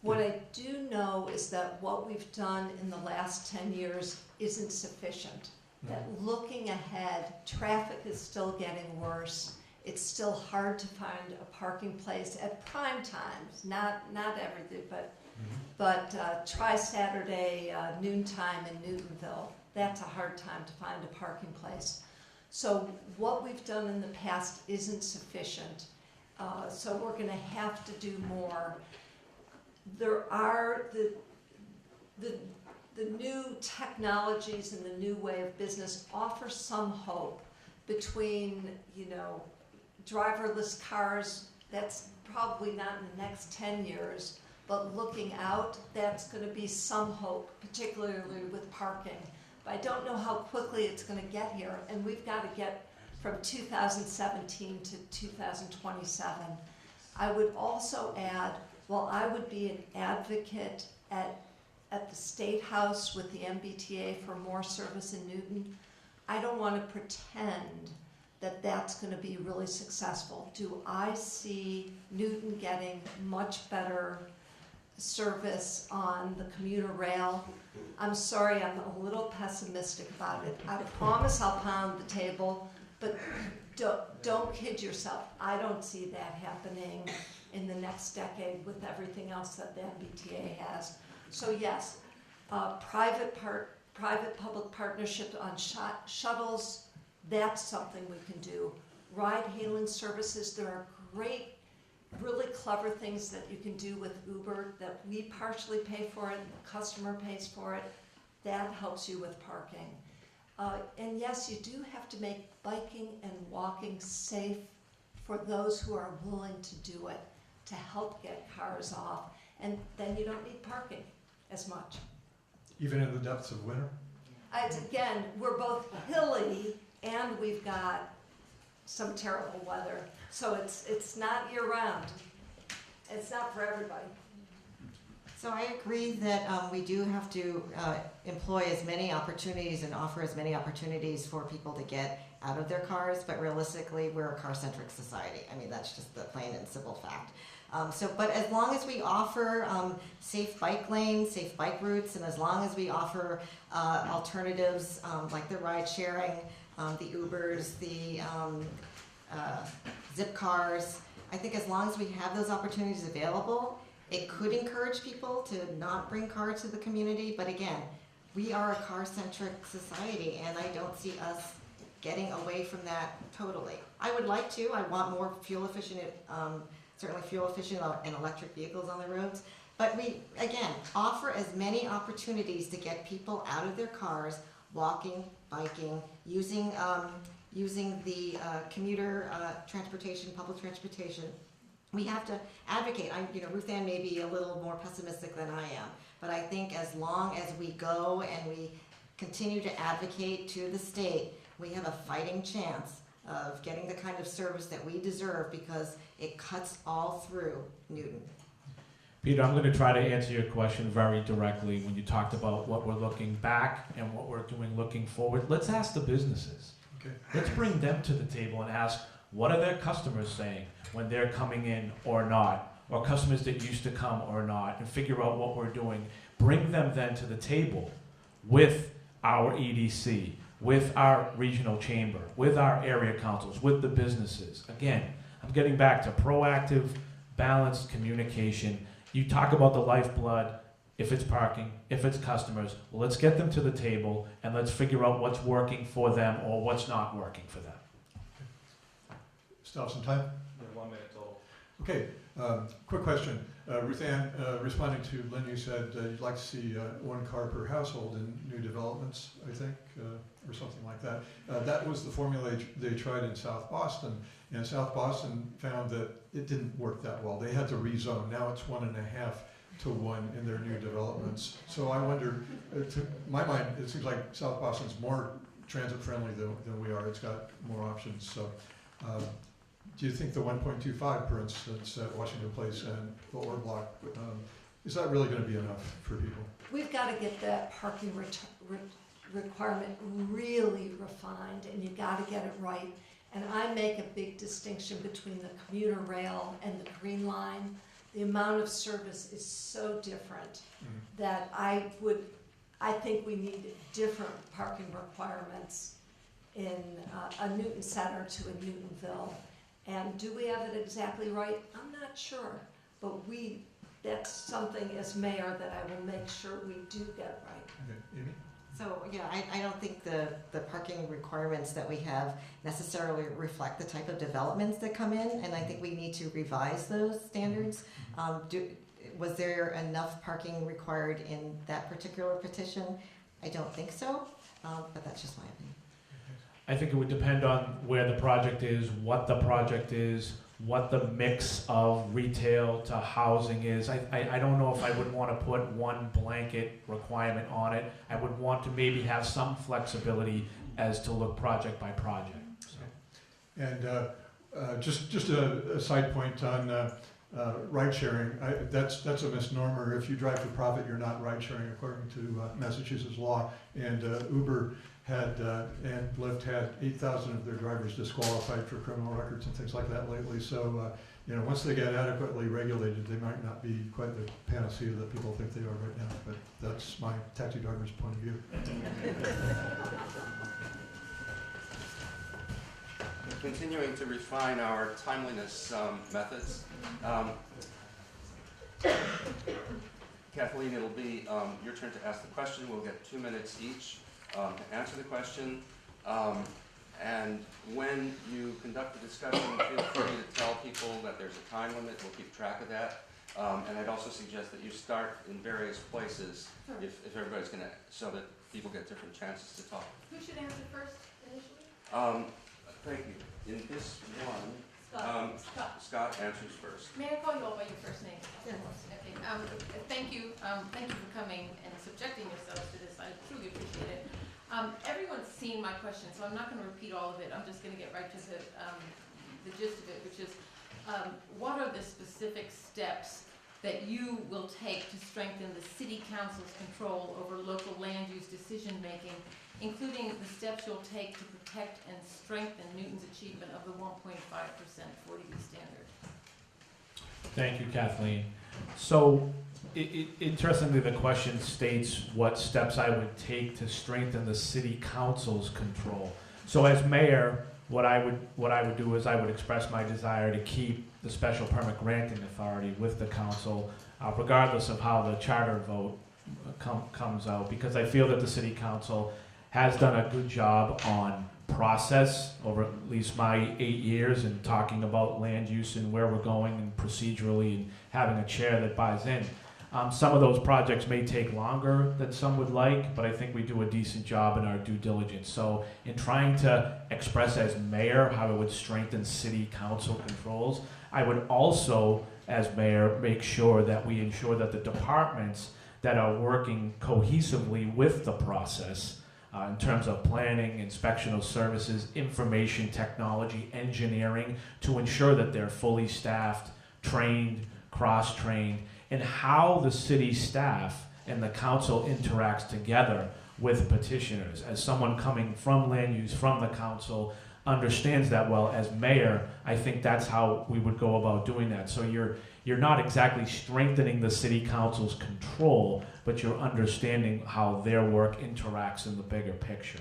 What I do know is that what we've done in the last 10 years isn't sufficient. That looking ahead, traffic is still getting worse. It's still hard to find a parking place at prime times, not everything, but try Saturday noontime in Newtonville. That's a hard time to find a parking place. So what we've done in the past isn't sufficient. So we're going to have to do more. There are the new technologies and the new way of business offer some hope between, driverless cars. That's probably not in the next 10 years, but looking out, that's going to be some hope, particularly with parking. But I don't know how quickly it's going to get here, and we've got to get from 2017 to 2027. I would also add, while I would be an advocate at the State House with the MBTA for more service in Newton, I don't want to pretend that that's going to be really successful. Do I see Newton getting much better service on the commuter rail? I'm sorry, I'm a little pessimistic about it. I promise I'll pound the table, but don't kid yourself. I don't see that happening in the next decade with everything else that the MBTA has. So yes, private-public partnership on shuttles, that's something we can do. Ride-hailing services, there are great, really clever things that you can do with Uber that we partially pay for it, the customer pays for it. That helps you with parking. And yes, you do have to make biking and walking safe for those who are willing to do it, to help get cars off. And then you don't need parking as much. Even in the depths of winter? Again, we're both hilly and we've got some terrible weather. So it's not year round. It's not for everybody. So I agree that we do have to employ as many opportunities and offer as many opportunities for people to get out of their cars, but realistically, we're a car-centric society. I mean, that's just the plain and simple fact. But as long as we offer safe bike lanes, safe bike routes, and as long as we offer alternatives like the ride sharing, the Ubers, the Zip cars, I think as long as we have those opportunities available, it could encourage people to not bring cars to the community, but again, we are a car-centric society, and I don't see us getting away from that totally. I would like to. I want more fuel-efficient, certainly fuel-efficient and electric vehicles on the roads. But we, again, offer as many opportunities to get people out of their cars, walking, biking, using the commuter transportation, public transportation. We have to advocate. Ruth Ann may be a little more pessimistic than I am, but I think as long as we go and we continue to advocate to the state, we have a fighting chance of getting the kind of service that we deserve because it cuts all through Newton. Peter, I'm going to try to answer your question very directly. When you talked about what we're looking back and what we're doing looking forward, let's ask the businesses. Okay. Let's bring them to the table and ask, what are their customers saying when they're coming in or not, or customers that used to come or not, and figure out what we're doing. Bring them then to the table with our EDC, with our regional chamber, with our area councils, with the businesses. Again, I'm getting back to proactive, balanced communication. You talk about the lifeblood, if it's parking, if it's customers, well, let's get them to the table and let's figure out what's working for them or what's not working for them. Still have some time? 1 minute total. Okay, quick question. Ruth Ann, responding to Lynn, you said you'd like to see 1 car per household in new developments, I think, or something like that. That was the formula they tried in South Boston, and South Boston found that it didn't work that well. They had to rezone. Now it's 1.5 to 1 in their new developments. So I wonder, to my mind, it seems like South Boston's more transit friendly than we are. It's got more options. So do you think the 1.25, for instance, at Washington Place and the Orr Block, is that really going to be enough for people? We've got to get that parking requirement really refined, and you've got to get it right. And I make a big distinction between the commuter rail and the Green Line. The amount of service is so different that I think we need different parking requirements in a Newton Center to a Newtonville. And do we have it exactly right? I'm not sure, but that's something as mayor that I will make sure we do get right. Okay, Amy? So, I don't think the parking requirements that we have necessarily reflect the type of developments that come in, and I think we need to revise those standards. Was there enough parking required in that particular petition? I don't think so, but that's just my opinion. I think it would depend on where the project is, what the project is, what the mix of retail to housing is. I don't know if I would want to put one blanket requirement on it. I would want to maybe have some flexibility as to look project by project. So. And just a side point on ride sharing. That's a misnomer. If you drive for profit, you're not ride sharing according to Massachusetts law. And Uber and Lyft had 8,000 of their drivers disqualified for criminal records and things like that lately. So, once they get adequately regulated, they might not be quite the panacea that people think they are right now. But that's my taxi driver's point of view. Continuing to refine our timeliness methods. Kathleen, it'll be your turn to ask the question. We'll get 2 minutes each to answer the question. And when you conduct the discussion, feel free to tell people that there's a time limit. We'll keep track of that. And I'd also suggest that you start in various places if everybody's going to, so that people get different chances to talk. Who should answer first initially? Thank you. In this one, Scott answers first. May I call you all by your first name? Of course. Okay. Thank you for coming and subjecting yourselves to this. I truly appreciate it. Everyone's seen my question, so I'm not going to repeat all of it. I'm just going to get right to the gist of it, which is what are the specific steps that you will take to strengthen the city council's control over local land use decision-making, including the steps you'll take to protect and strengthen Newton's achievement of the 1.5% 40B standard? Thank you, Kathleen. So, interestingly, the question states what steps I would take to strengthen the city council's control. So, as mayor, what I would do is I would express my desire to keep the special permit granting authority with the council, regardless of how the charter vote comes out, because I feel that the city council has done a good job on process over at least my 8 years in talking about land use and where we're going and procedurally and having a chair that buys in. Some of those projects may take longer than some would like, but I think we do a decent job in our due diligence. So in trying to express as mayor how it would strengthen city council controls, I would also, as mayor, make sure that we ensure that the departments that are working cohesively with the process in terms of planning, inspectional services, information technology, engineering, to ensure that they're fully staffed, trained, cross-trained, and how the city staff and the council interacts together with petitioners. As someone coming from land use, from the council, understands that well, as mayor, I think that's how we would go about doing that. So you're not exactly strengthening the city council's control, but you're understanding how their work interacts in the bigger picture.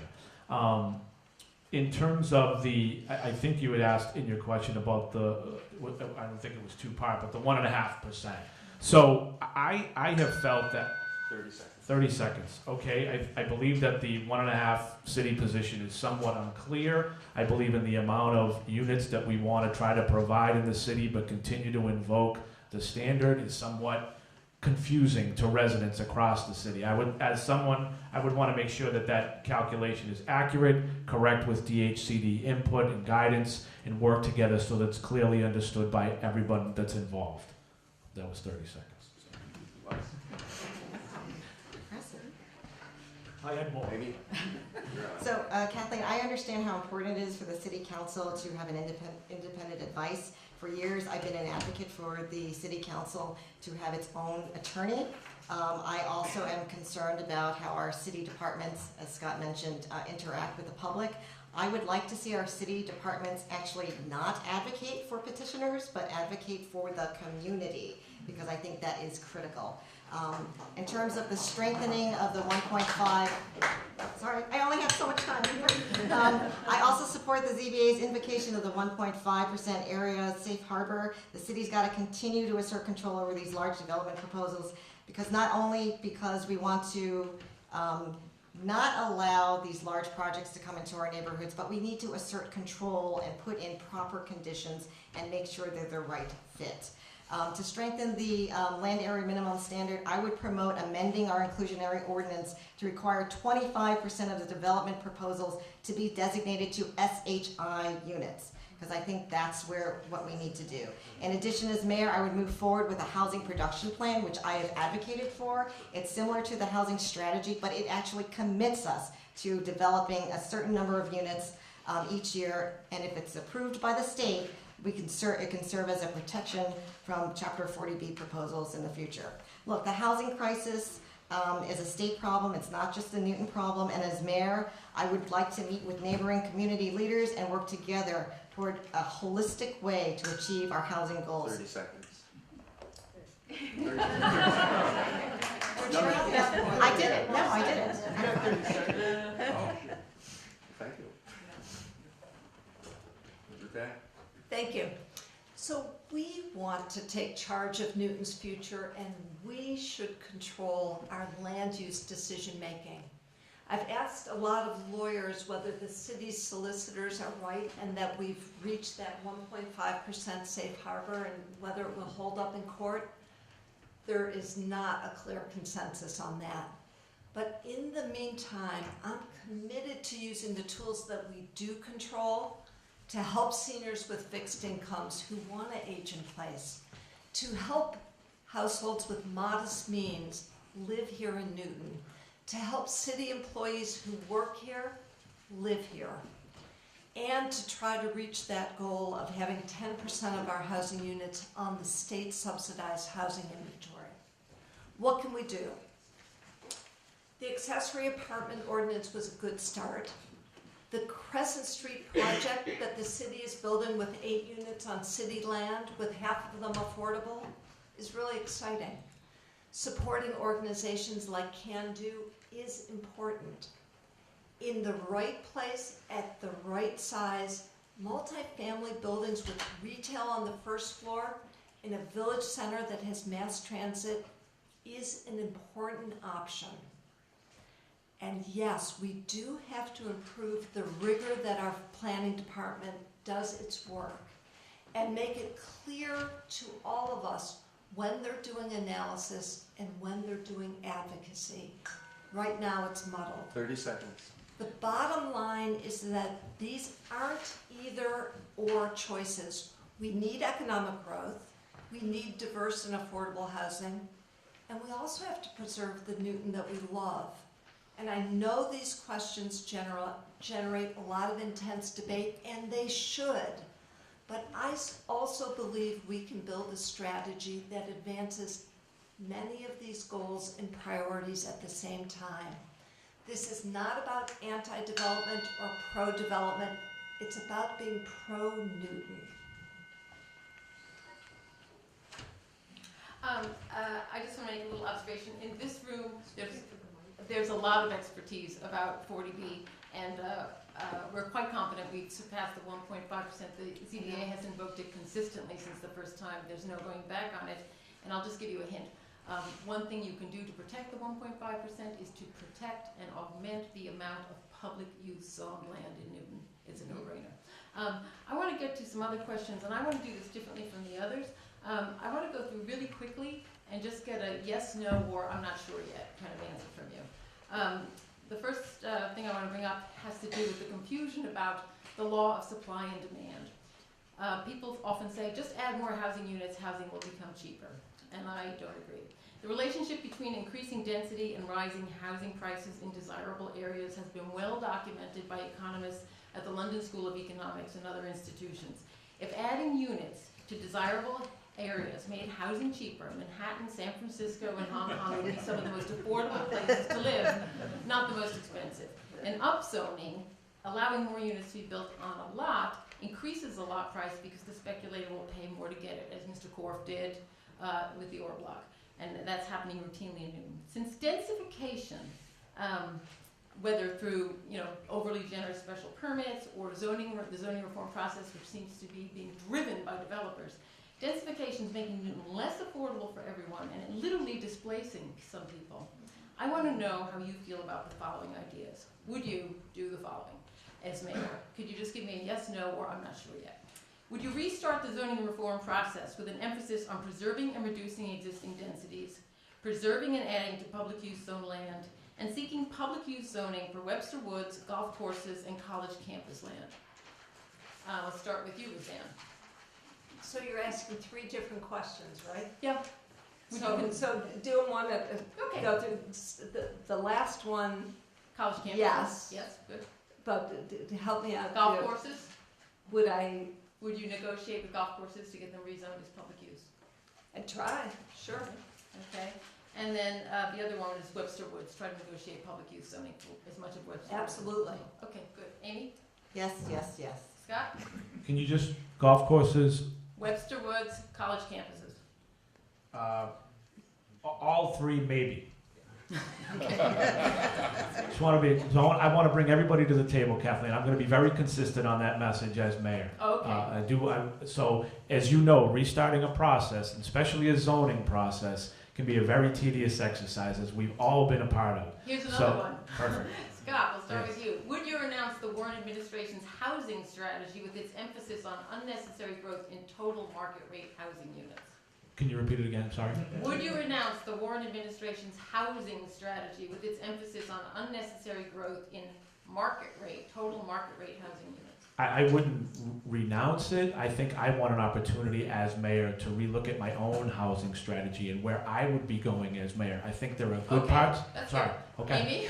In terms of I think you had asked in your question about I don't think it was two-part, but the 1.5%. So I have felt that 30 seconds. 30 seconds. Okay, I believe that the 1.5 city position is somewhat unclear. I believe in the amount of units that we want to try to provide in the city, but continue to invoke the standard is somewhat confusing to residents across the city. I would want to make sure that that calculation is accurate, correct with DHCD input and guidance, and work together so that it's clearly understood by everyone that's involved. That was 30 seconds. I had more. Amy? So, Kathleen, I understand how important it is for the city council to have an independent advice. For years, I've been an advocate for the city council to have its own attorney. I also am concerned about how our city departments, as Scott mentioned, interact with the public. I would like to see our city departments actually not advocate for petitioners, but advocate for the community, because I think that is critical. In terms of the strengthening of the 1.5, sorry, I only have so much time. I also support the ZBA's invocation of the 1.5% area safe harbor. The city's got to continue to assert control over these large development proposals, because not only because we want to not allow these large projects to come into our neighborhoods, but we need to assert control and put in proper conditions and make sure they're the right fit. To strengthen the land area minimum standard, I would promote amending our inclusionary ordinance to require 25% of the development proposals to be designated to SHI units, because I think that's what we need to do. In addition, as mayor, I would move forward with a housing production plan, which I have advocated for. It's similar to the housing strategy, but it actually commits us to developing a certain number of units each year, and if it's approved by the state, it can serve as a protection from Chapter 40B proposals in the future. Look, the housing crisis is a state problem. It's not just a Newton problem. And as mayor, I would like to meet with neighboring community leaders and work together toward a holistic way to achieve our housing goals. 30 seconds. I did it. No, I didn't. Oh. Thank you. Okay. Thank you. So we want to take charge of Newton's future, and we should control our land use decision-making. I've asked a lot of lawyers whether the city's solicitors are right and that we've reached that 1.5% safe harbor and whether it will hold up in court. There is not a clear consensus on that. But in the meantime, I'm committed to using the tools that we do control to help seniors with fixed incomes who want to age in place, to help households with modest means live here in Newton, to help city employees who work here live here. and to try to reach that goal of having 10% of our housing units on the state subsidized housing inventory. What can we do? The accessory apartment ordinance was a good start. The Crescent Street project that the city is building with 8 units on city land, with half of them affordable, is really exciting. Supporting organizations like Can Do is important. In the right place, at the right size, multifamily buildings with retail on the first floor in a village center that has mass transit is an important option. And yes, we do have to improve the rigor that our planning department does its work and make it clear to all of us when they're doing analysis and when they're doing advocacy. Right now it's muddled. 30 seconds. The bottom line is that these aren't either or choices. We need economic growth, we need diverse and affordable housing, and we also have to preserve the Newton that we love. And I know these questions generate a lot of intense debate, and they should. But I also believe we can build a strategy that advances many of these goals and priorities at the same time. This is not about anti-development or pro-development. It's about being pro-Newton. I just want to make a little observation. In this room, there's a lot of expertise about 40B, and we're quite confident we've surpassed the 1.5%. The CDA has invoked it consistently since the first time. There's no going back on it. And I'll just give you a hint. One thing you can do to protect the 1.5% is to protect and augment the amount of public use zoned land in Newton. It's a no-brainer. I want to get to some other questions, and I want to do this differently from the others. I want to go through really quickly and just get a yes, no, or I'm not sure yet kind of answer from you. The first thing I want to bring up has to do with the confusion about the law of supply and demand. People often say, just add more housing units, housing will become cheaper. And I don't agree. The relationship between increasing density and rising housing prices in desirable areas has been well documented by economists at the London School of Economics and other institutions. If adding units to desirable areas made housing cheaper, Manhattan, San Francisco, and Hong Kong would be some of the most affordable places to live, not the most expensive. And upzoning, allowing more units to be built on a lot, increases the lot price because the speculator will pay more to get it, as Mr. Korf did with the Ore Block. And that's happening routinely in Newton. Since densification, whether through overly generous special permits or the zoning reform process, which seems to be being driven by developers, densification is making Newton less affordable for everyone and literally displacing some people. I want to know how you feel about the following ideas. Would you do the following as mayor? Could you just give me a yes, no, or I'm not sure yet? Would you restart the zoning reform process with an emphasis on preserving and reducing existing densities, preserving and adding to public use zone land, and seeking public use zoning for Webster Woods, golf courses, and college campus land? Let's start with you, Roseanne. So you're asking 3 different questions, right? Yeah. So do them one at Okay. go through the last one. College campus. Yes. Yes, good. But to help me out, Golf courses. Would you negotiate with golf courses to get them rezoned as public use? I'd try, sure. Okay. And then the other one is Webster Woods. Try to negotiate public use zoning for as much of Webster Woods. Absolutely. Okay, good. Amy? Yes, yes, yes. Scott? Can you just, golf courses, Webster Woods, college campuses. all 3 maybe. Just want to be, so I want to bring everybody to the table, Kathleen. I'm going to be very consistent on that message as mayor. Okay. So, as you know, restarting a process, and especially a zoning process, can be a very tedious exercise, as we've all been a part of. Here's another one. Perfect. Scott, we'll start Yes. with you. Would you announce the Warren administration's housing strategy with its emphasis on unnecessary growth in total market rate housing units? Can you repeat it again? I'm sorry. Would you announce the Warren administration's housing strategy with its emphasis on unnecessary growth in total market rate housing units? I wouldn't renounce it. I think I want an opportunity as mayor to relook at my own housing strategy and where I would be going as mayor. I think there are good Okay, parts. that's Sorry. fair. Okay. Amy?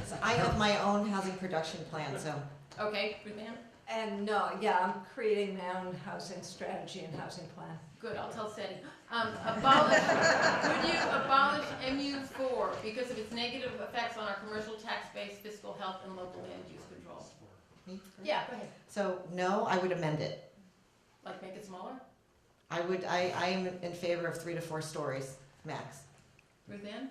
So I have my own housing production plan, so Okay, Ruth Ann? And no, yeah, I'm creating my own housing strategy and housing plan. Good, I'll tell Seti. Would you abolish MU4 because of its negative effects on our commercial tax base, fiscal health, and local land use control? Me? Yeah, go ahead. So, no, I would amend it. Like make it smaller? I am in favor of 3 to 4 stories, max. Ruth Ann?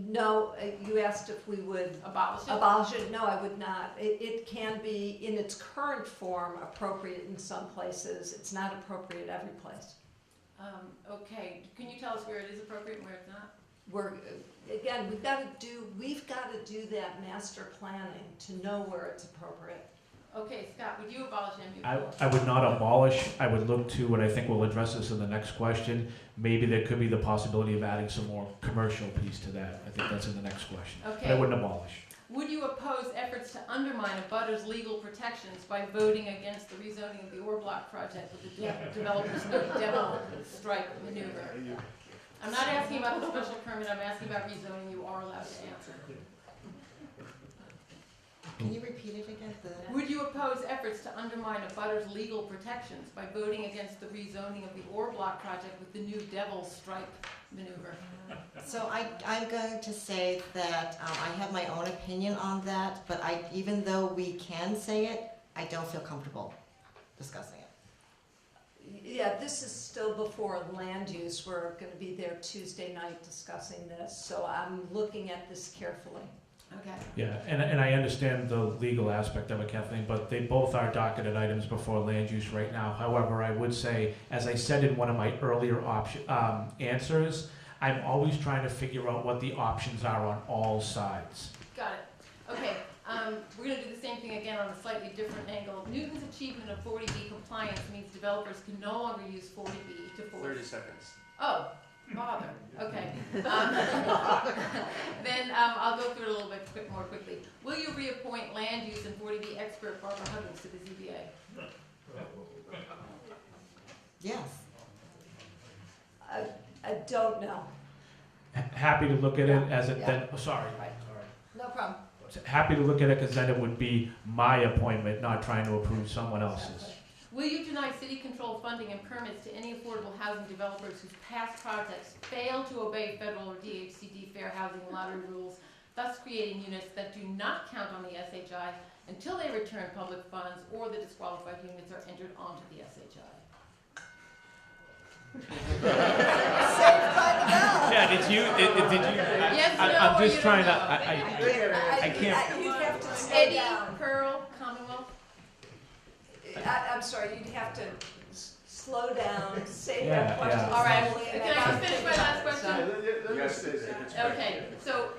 No, you asked if we would Abolish it? abolish it. No, I would not. It can be, in its current form, appropriate in some places. It's not appropriate every place. Okay, can you tell us where it is appropriate and where it's not? Again, we've got to do that master planning to know where it's appropriate. Okay, Scott, would you abolish MU4? I would not abolish. I would look to, and I think we'll address this in the next question, maybe there could be the possibility of adding some more commercial piece to that. I think that's in the next question. But I Okay. wouldn't abolish. Would you oppose efforts to undermine a butter's legal protections by voting against the rezoning of the Ore Block project with the developer's no devil stripe maneuver? I'm not asking about the special permit, I'm asking about rezoning. You are allowed to answer. Can you repeat it again? Would you oppose efforts to undermine a butter's legal protections by voting against the rezoning of the Ore Block project with the new devil stripe maneuver? So I'm going to say that I have my own opinion on that, but even though we can say it, I don't feel comfortable discussing it. Yeah, this is still before land use. We're going to be there Tuesday night discussing this, so I'm looking at this carefully. Okay. Yeah, and I understand the legal aspect of it, Kathleen, but they both are docketed items before land use right now. However, I would say, as I said in one of my earlier answers, I'm always trying to figure out what the options are on all sides. Got it. Okay, we're gonna do the same thing again on a slightly different angle. Newton's achievement of 40B compliance means developers can no longer use 40B to force. 30 seconds. Oh, bother. Okay. Then I'll go through it a little bit more quickly. Will you reappoint land use and 40B expert Barbara Huggins to the ZBA? Yes. I don't know. Happy to look at it as it Yeah. then, sorry. Right. No problem. Happy to look at it because then it would be my appointment, not trying to approve someone else's. Will you deny city control funding and permits to any affordable housing developers whose past projects fail to obey federal or DHCD fair housing lottery rules, thus creating units that do not count on the SHI until they return public funds or the disqualified units are entered onto the SHI? Yeah, did you? Yes, no, I'm or just you trying to. don't know. I can't. You'd have to slow Eddie, down. Pearl, Commonwealth? I'm sorry, you'd have to slow down, say Yeah, that question yeah. All right. slowly. and Can I just I'm finish my last question? Yes, it's Okay, so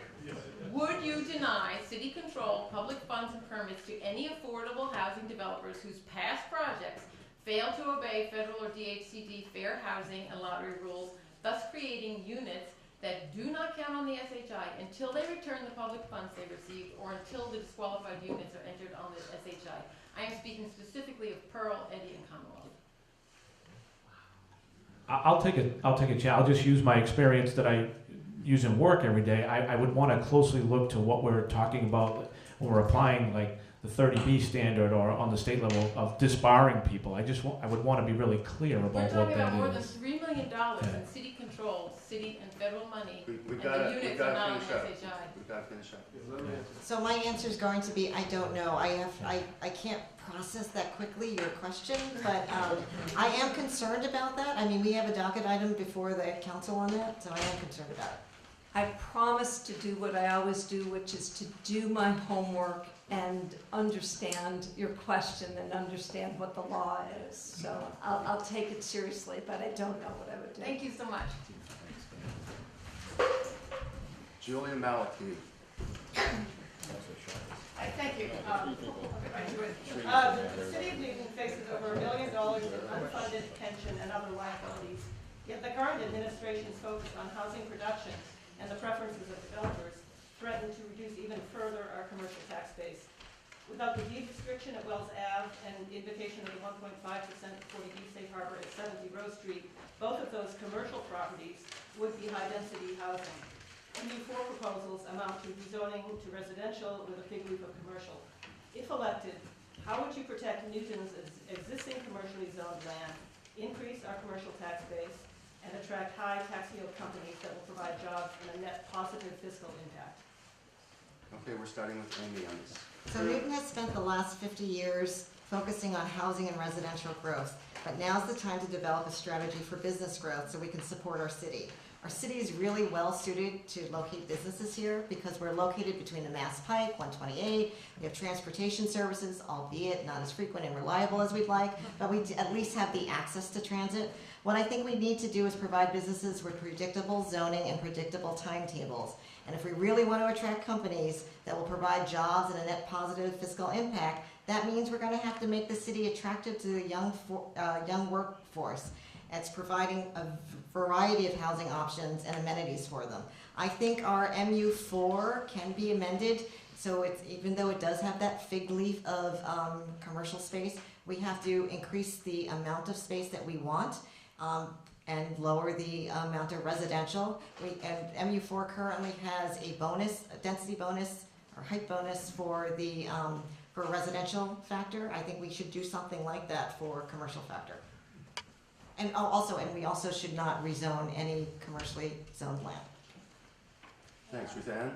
would you deny city control, public funds and permits to any affordable housing developers whose past projects fail to obey federal or DHCD fair housing and lottery rules, thus creating units that do not count on the SHI until they return the public funds they received or until the disqualified units are entered on the SHI? I am speaking specifically of Pearl, Eddie, and Commonwealth. I'll take a chance. I'll just use my experience that I use in work every day. I would want to closely look to what we're talking about when we're applying like the 30B standard or on the state level of disbarring people. I would want to be really clear We're about what talking about more that than is. $3 million Yeah. in city control, city and federal money, We've and got the to units are not on finish up. the SHI. We've got to finish up. So my answer is going to be, I don't know. I can't process that quickly, your question, but I am concerned about that. I mean, we have a docket item before the council on that, so I am concerned about it. I promise to do what I always do, which is to do my homework and understand your question and understand what the law is. So I'll take it seriously, but I don't know what I would do. Thank you so much. Julia Maliki. Thank you. The city of Newton faces over $1 million in unfunded pension and other liabilities. Yet the current administration's focus on housing production and the preferences of developers threaten to reduce even further our commercial tax base. Without the deed restriction at Wells Ave and invocation of the 1.5% 40B safe harbor at 70 Rose Street, both of those commercial properties would be high-density housing. MU4 proposals amount to rezoning to residential with a big leap of commercial. If elected, How would you protect Newton's existing commercially zoned land, increase our commercial tax base, and attract high tax yield companies that will provide jobs and a net positive fiscal impact? Okay, we're starting with Amy on this. So Newton has spent the last 50 years focusing on housing and residential growth, but now's the time to develop a strategy for business growth so we can support our city. Our city is really well suited to locate businesses here because we're located between the Mass Pike, 128. We have transportation services, albeit not as frequent and reliable as we'd like, but we at least have the access to transit. What I think we need to do is provide businesses with predictable zoning and predictable timetables. And if we really want to attract companies that will provide jobs and a net positive fiscal impact, that means we're going to have to make the city attractive to the young workforce. It's providing a variety of housing options and amenities for them. I think our MU4 can be amended, so it's, even though it does have that fig leaf of commercial space, we have to increase the amount of space that we want and lower the amount of residential. And MU4 currently has a bonus, a density bonus or height bonus for the for residential factor. I think we should do something like that for commercial factor. And we also should not rezone any commercially zoned land. Thanks, Ruth Ann.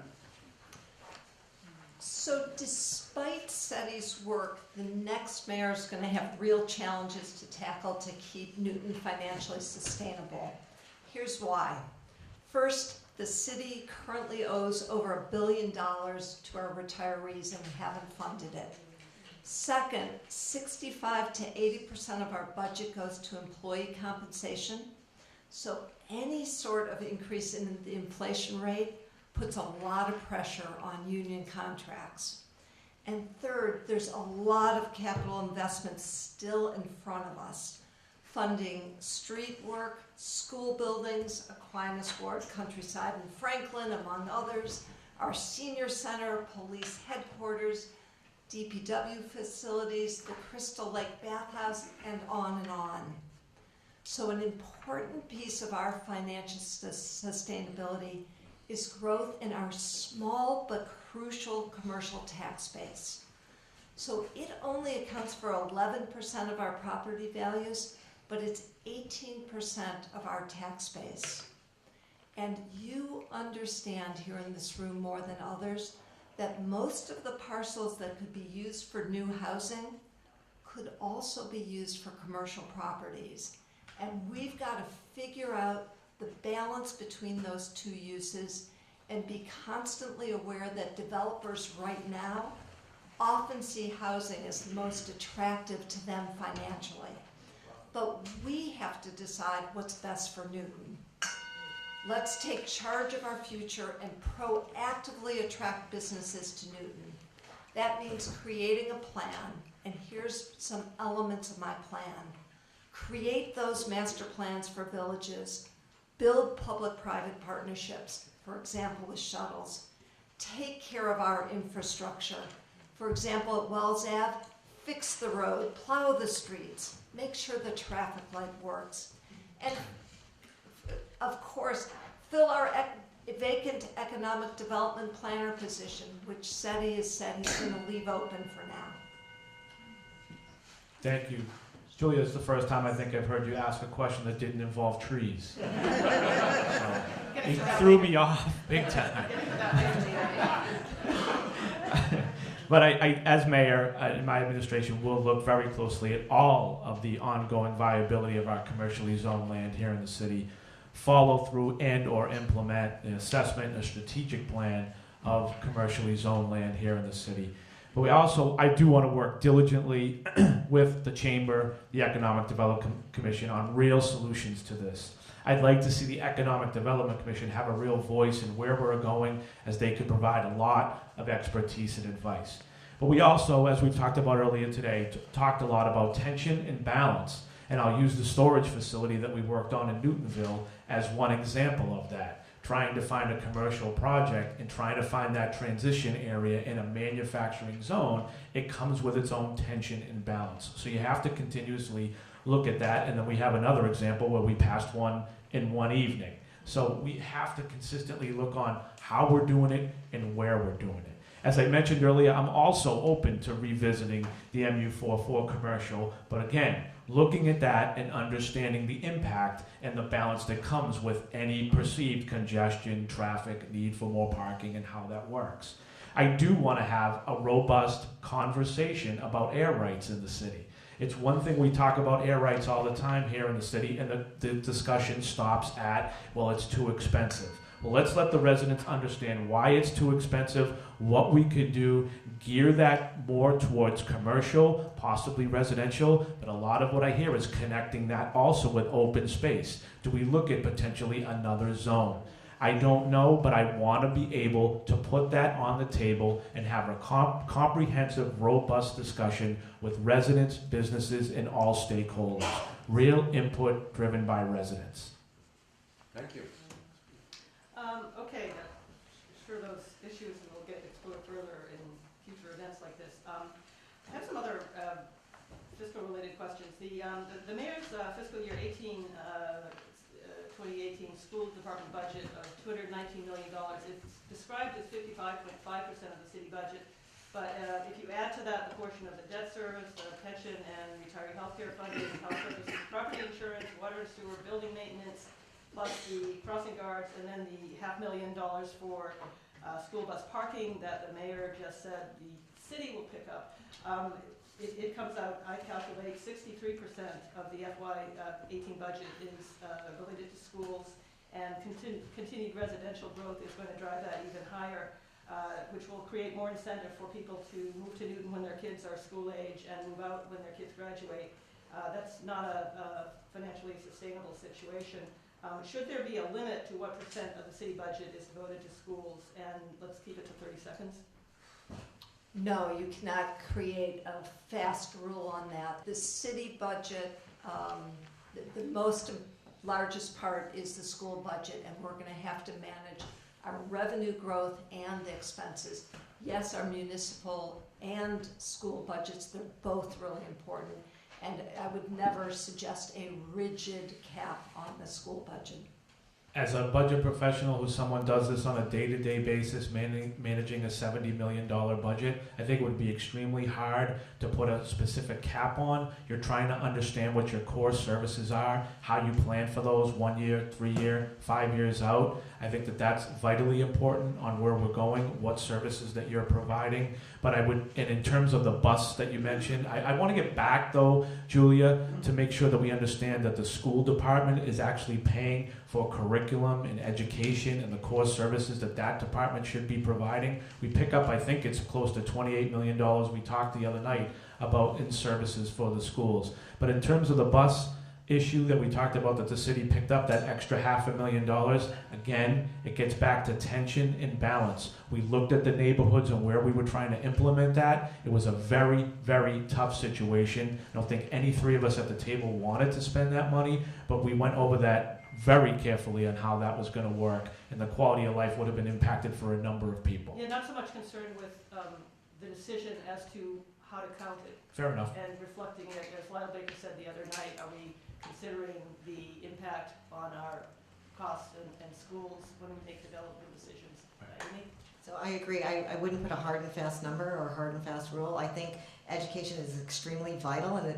So despite SETI's work, the next mayor is going to have real challenges to tackle to keep Newton financially sustainable. Here's why. First, the city currently owes over $1 billion to our retirees and we haven't funded it. Second, 65 to 80% of our budget goes to employee compensation. So any sort of increase in the inflation rate puts a lot of pressure on union contracts. And third, there's a lot of capital investments still in front of us, funding street work, school buildings, Aquinas Ward, Countryside, and Franklin, among others, our senior center, police headquarters, DPW facilities, the Crystal Lake Bathhouse, and on and on. So an important piece of our financial sustainability is growth in our small but crucial commercial tax base. So it only accounts for 11% of our property values, but it's 18% of our tax base. And you understand here in this room more than others that most of the parcels that could be used for new housing could also be used for commercial properties. And we've got to figure out the balance between those two uses and be constantly aware that developers right now often see housing as the most attractive to them financially. But we have to decide what's best for Newton. Let's take charge of our future and proactively attract businesses to Newton. That means creating a plan, and here's some elements of my plan. Create those master plans for villages. Build public-private partnerships, for example, with shuttles. Take care of our infrastructure. For example, at Wells Ave, fix the road, plow the streets, make sure the traffic light works. And of course, fill our vacant economic development planner position, which SETI has said he's going to leave open for now. Thank you. Julia, it's the first time I think I've heard you ask a question that didn't involve trees. It threw me off big time. But I, as mayor, in my administration, will look very closely at all of the ongoing viability of our commercially zoned land here in the city, follow through and or implement an assessment, a strategic plan of commercially zoned land here in the city. But I do want to work diligently with the Chamber, the Economic Development Commission on real solutions to this. I'd like to see the Economic Development Commission have a real voice in where we're going, as they could provide a lot of expertise and advice. But we also, as we talked about earlier today, talked a lot about tension and balance. And I'll use the storage facility that we worked on in Newtonville as one example of that. Trying to find a commercial project and trying to find that transition area in a manufacturing zone, it comes with its own tension and balance. So you have to continuously look at that. And then we have another example where we passed one in one evening. So we have to consistently look on how we're doing it and where we're doing it. As I mentioned earlier, I'm also open to revisiting the MU44 commercial, but again, looking at that and understanding the impact and the balance that comes with any perceived congestion, traffic, need for more parking, and how that works. I do want to have a robust conversation about air rights in the city. It's one thing we talk about air rights all the time here in the city, and the discussion stops at, well, it's too expensive. Well, let's let the residents understand why it's too expensive, what we could do, gear that more towards commercial, possibly residential, but a lot of what I hear is connecting that also with open space. Do we look at potentially another zone? I don't know, but I want to be able to put that on the table and have a comprehensive, robust discussion with residents, businesses, and all stakeholders. Real input driven by residents. Thank you. Okay, I'm sure those issues will get explored further in future events like this. I have some other fiscal-related questions. The mayor's fiscal year 2018 school department budget of $219 million is described as 55.5% of the city budget. But if you add to that the portion of the debt service, the pension and retiree health care funding, health services, property insurance, water and sewer, building maintenance, plus the crossing guards, and then the $500,000 for school bus parking that the mayor just said the city will pick up. It comes out, I calculate, 63% of the FY18 budget is related to schools, and continued residential growth is going to drive that even higher, which will create more incentive for people to move to Newton when their kids are school age and move out when their kids graduate. That's not a financially sustainable situation. Should there be a limit to what % of the city budget is devoted to schools? And let's keep it to 30 seconds. No, you cannot create a fast rule on that. The city budget, the largest part is the school budget, and we're going to have to manage our revenue growth and the expenses. Yes, our municipal and school budgets, they're both really important. And I would never suggest a rigid cap on the school budget. As a budget professional who someone does this on a day-to-day basis, managing a $70 million budget, I think it would be extremely hard to put a specific cap on. You're trying to understand what your core services are, how you plan for those 1 year, 3 year, 5 years out. I think that that's vitally important on where we're going, what services that you're providing. But and in terms of the bus that you mentioned, I want to get back though, Julia, to make sure that we understand that the school department is actually paying for curriculum and education and the core services that department should be providing. We pick up, I think it's close to $28 million we talked the other night about in services for the schools. But in terms of the bus issue that we talked about that the city picked up, that extra $500,000, again, it gets back to tension and balance. We looked at the neighborhoods and where we were trying to implement that. It was a very, very tough situation. I don't think any three of us at the table wanted to spend that money, but we went over that very carefully on how that was going to work, and the quality of life would have been impacted for a number of people. Yeah, not so much concerned with the decision as to how to count it. Fair enough. And reflecting it, as Lyle Baker said the other night, are we considering the impact on our costs and schools when we make development decisions? Amy? So I agree. I wouldn't put a hard and fast number or hard and fast rule. I think education is extremely vital, and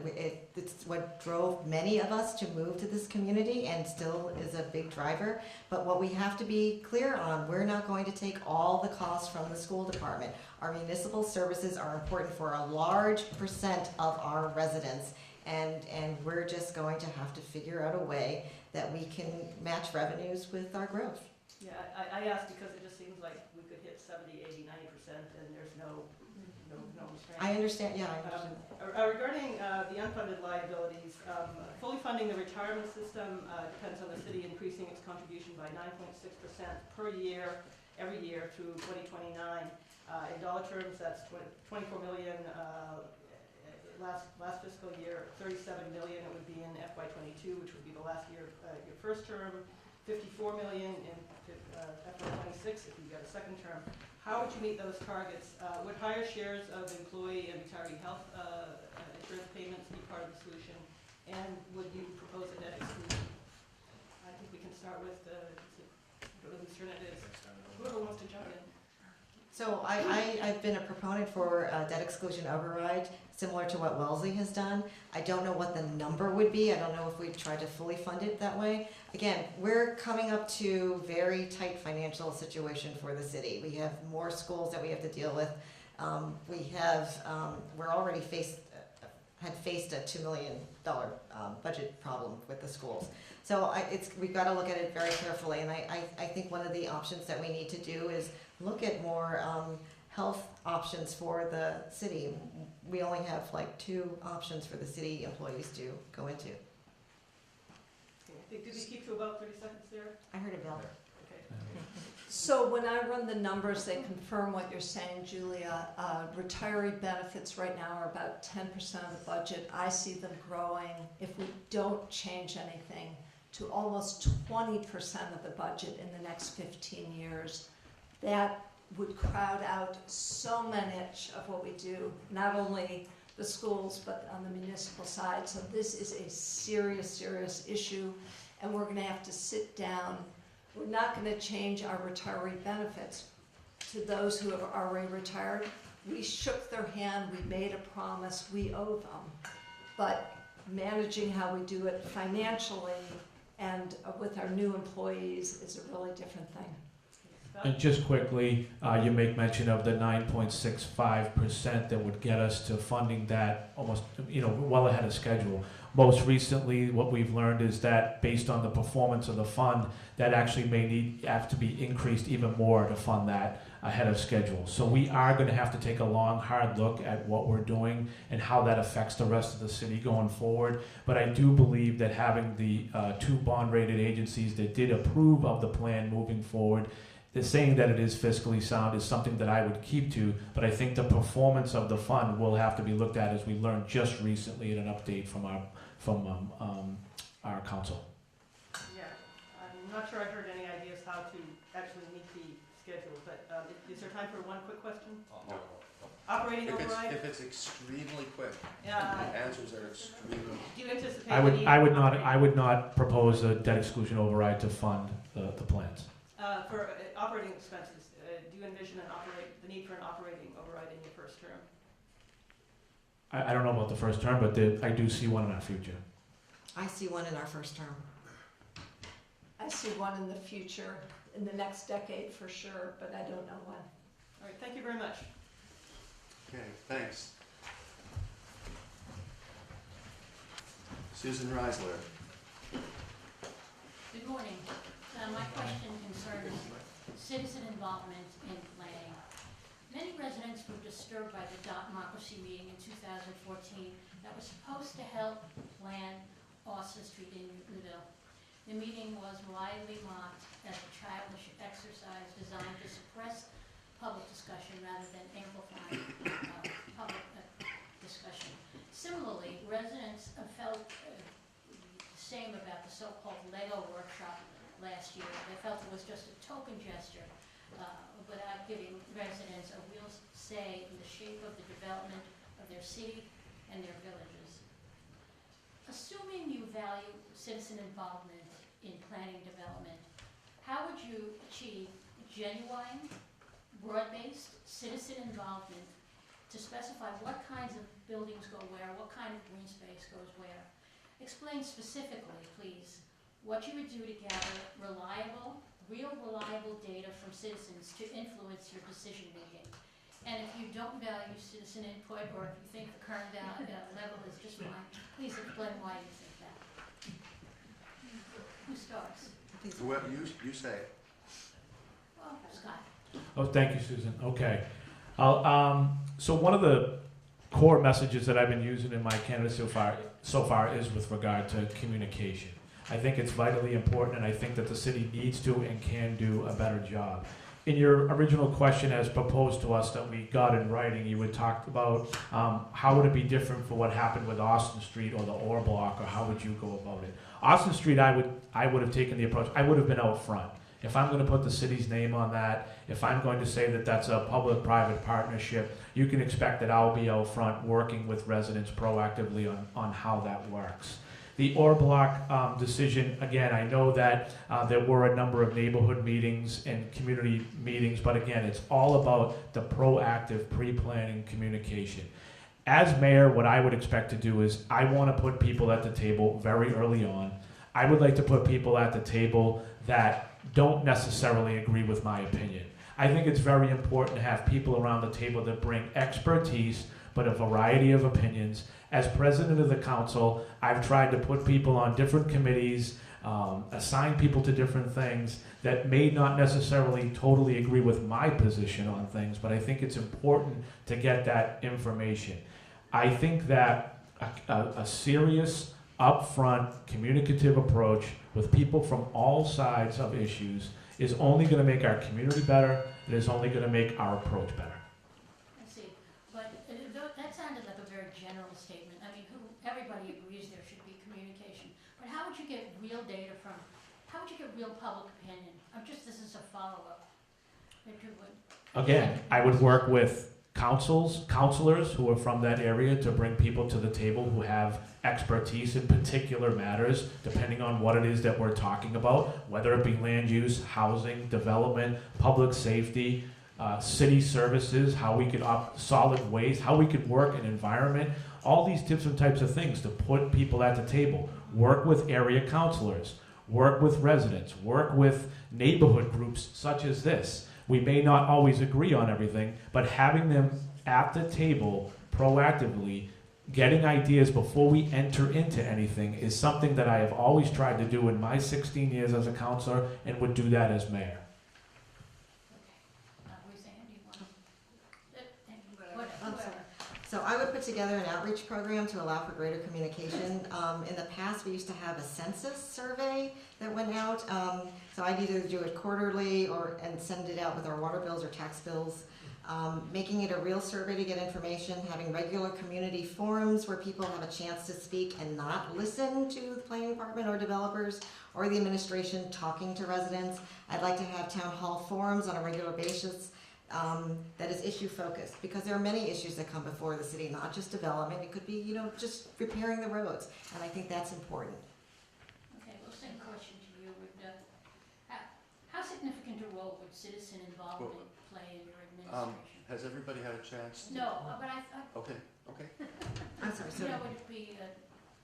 it's what drove many of us to move to this community and still is a big driver. But what we have to be clear on, we're not going to take all the costs from the school department. Our municipal services are important for a large percent of our residents, and we're just going to have to figure out a way that we can match revenues with our growth. Yeah, I asked because it just seems like we could hit 70, 80, 90% and there's no restraint. I understand, yeah, I understand. Regarding the unfunded liabilities, fully funding the retirement system depends on the city increasing its contribution by 9.6% per year, every year through 2029. In dollar terms, that's $24 million. Last fiscal year, $37 million. It would be in FY22, which would be the last year of your first term. $54 million in FY26 if you get a second term. How would you meet those targets? Would higher shares of employee and retiree health insurance payments be part of the solution? And would you propose a debt exclusion? I think we can start with whose turn it is. Whoever wants to jump in. So I've been a proponent for debt exclusion override, similar to what Wellesley has done. I don't know what the number would be. I don't know if we tried to fully fund it that way. Again, we're coming up to very tight financial situation for the city. We have more schools that we have to deal with. We're already had faced a $2 million budget problem with the schools. So we've got to look at it very carefully, and I think one of the options that we need to do is look at more health options for the city. We only have like 2 options for the city employees to go into. Did we keep to about 30 seconds there? I heard a bell. Okay. So when I run the numbers, they confirm what you're saying, Julia. Retiree benefits right now are about 10% of the budget. I see them growing, if we don't change anything, to almost 20% of the budget in the next 15 years. That would crowd out so much of what we do, not only the schools, but on the municipal side. So this is a serious, serious issue, and we're gonna have to sit down. We're not gonna change our retiree benefits to those who have already retired. We shook their hand, we made a promise, we owe them. But managing how we do it financially and with our new employees is a really different thing. And just quickly, you make mention of the 9.65% that would get us to funding that almost, well ahead of schedule. Most recently, what we've learned is that based on the performance of the fund, that actually may have to be increased even more to fund that ahead of schedule. So we are going to have to take a long, hard look at what we're doing and how that affects the rest of the city going forward. But I do believe that having the 2 bond-rated agencies that did approve of the plan moving forward, the saying that it is fiscally sound is something that I would keep to, but I think the performance of the fund will have to be looked at, as we learned just recently in an update from our council. Yeah, I'm not sure I heard any ideas how to actually meet the schedule, but is there time for one quick question? No. Operating override? If it's extremely quick, Yeah. the answers are extremely. Do you anticipate I would the need I would not propose a debt exclusion override to fund the plans. for operating expenses, do you envision the need for an operating override in your first term? I don't know about the first term, but I do see one in our future. I see one in our first term. I see one in the future, in the next decade for sure, but I don't know when. All right, thank you very much. Okay, thanks. Susan Reisler. Good morning. My question concerns citizen involvement in planning. Many residents were disturbed by the democracy meeting in 2014 that was supposed to help plan Austin Street in Newtonville. The meeting was widely mocked as a childish exercise designed to suppress public discussion rather than amplify public discussion. Similarly, residents felt the same about the so-called Lego workshop last year. They felt it was just a token gesture without giving residents a real say in the shape of the development of their city and their villages. Assuming you value citizen involvement in planning development, how would you achieve genuine, broad-based citizen involvement to specify what kinds of buildings go where, what kind of green space goes where? Explain specifically, please, what you would do to gather real reliable data from citizens to influence your decision making. And if you don't value citizen input, or if you think the current level is just fine, please explain why you think that. Who starts? Well, you say. Well, Scott. Oh, thank you, Susan. Okay. So one of the core messages that I've been using in my candidacy so far is with regard to communication. I think it's vitally important, and I think that the city needs to and can do a better job. In your original question as proposed to us that we got in writing, you had talked about how would it be different for what happened with Austin Street or the Orr Block, or how would you go about it? Austin Street, I would have taken the approach, I would have been out front. If I'm going to put the city's name on that, if I'm going to say that that's a public-private partnership, you can expect that I'll be out front working with residents proactively on how that works. The Or Block decision, again, I know that there were a number of neighborhood meetings and community meetings, but again, it's all about the proactive pre-planning communication. As mayor, what I would expect to do is I want to put people at the table very early on. I would like to put people at the table that don't necessarily agree with my opinion. I think it's very important to have people around the table that bring expertise, but a variety of opinions. As president of the council, I've tried to put people on different committees, assign people to different things that may not necessarily totally agree with my position on things, but I think it's important to get that information. I think that a serious, upfront, communicative approach with people from all sides of issues is only going to make our community better. It is only going to make our approach better. I see, but that sounded like a very general statement. I mean, everybody agrees there should be communication, but how would you get real data from, how would you get real public opinion? This is a follow-up. Again, I would work with counselors who are from that area to bring people to the table who have expertise in particular matters, depending on what it is that we're talking about, whether it be land use, housing, development, public safety, city services, how we could solid waste, how we could work in environment, all these different types of things to put people at the table. Work with area counselors, work with residents, work with neighborhood groups such as this. We may not always agree on everything, but having them at the table proactively, getting ideas before we enter into anything is something that I have always tried to do in my 16 years as a counselor and would do that as mayor. So I would put together an outreach program to allow for greater communication. In the past, we used to have a census survey that went out. So I'd either do it quarterly and send it out with our water bills or tax bills. Making it a real survey to get information, having regular community forums where people have a chance to speak and not listen to the planning department or developers or the administration talking to residents. I'd like to have town hall forums on a regular basis. That is issue focused, because there are many issues that come before the city, not just development. It could be, just repairing the roads, and I think that's important. Okay, well, same question to you. How significant a role would citizen involvement play in your administration? Has everybody had a chance? No, but I thought, Okay. I'm sorry, so would it be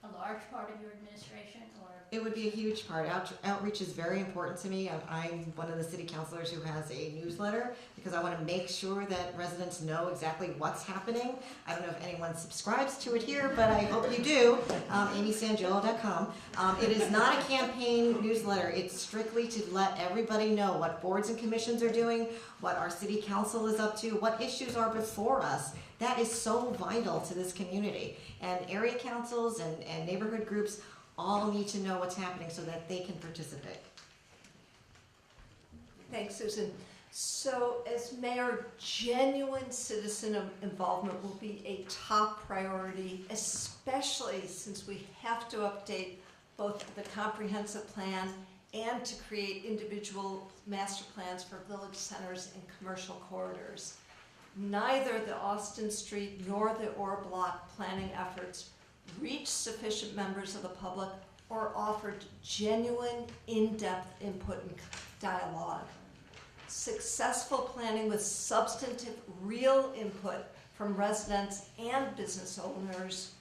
a large part of your administration, or? it would be a huge part. Outreach is very important to me. I'm one of the city councilors who has a newsletter because I want to make sure that residents know exactly what's happening. I don't know if anyone subscribes to it here, but I hope you do. amysangiolo.com. It is not a campaign newsletter. It's strictly to let everybody know what boards and commissions are doing, what our city council is up to, what issues are before us. That is so vital to this community. And area councils and neighborhood groups all need to know what's happening so that they can participate. Thanks, Susan. So as mayor, genuine citizen involvement will be a top priority, especially since we have to update both the comprehensive plan and to create individual master plans for village centers and commercial corridors. Neither the Austin Street nor the Or Block planning efforts reached sufficient members of the public or offered genuine, in-depth input and dialogue. Successful planning with substantive, real input from residents and business owners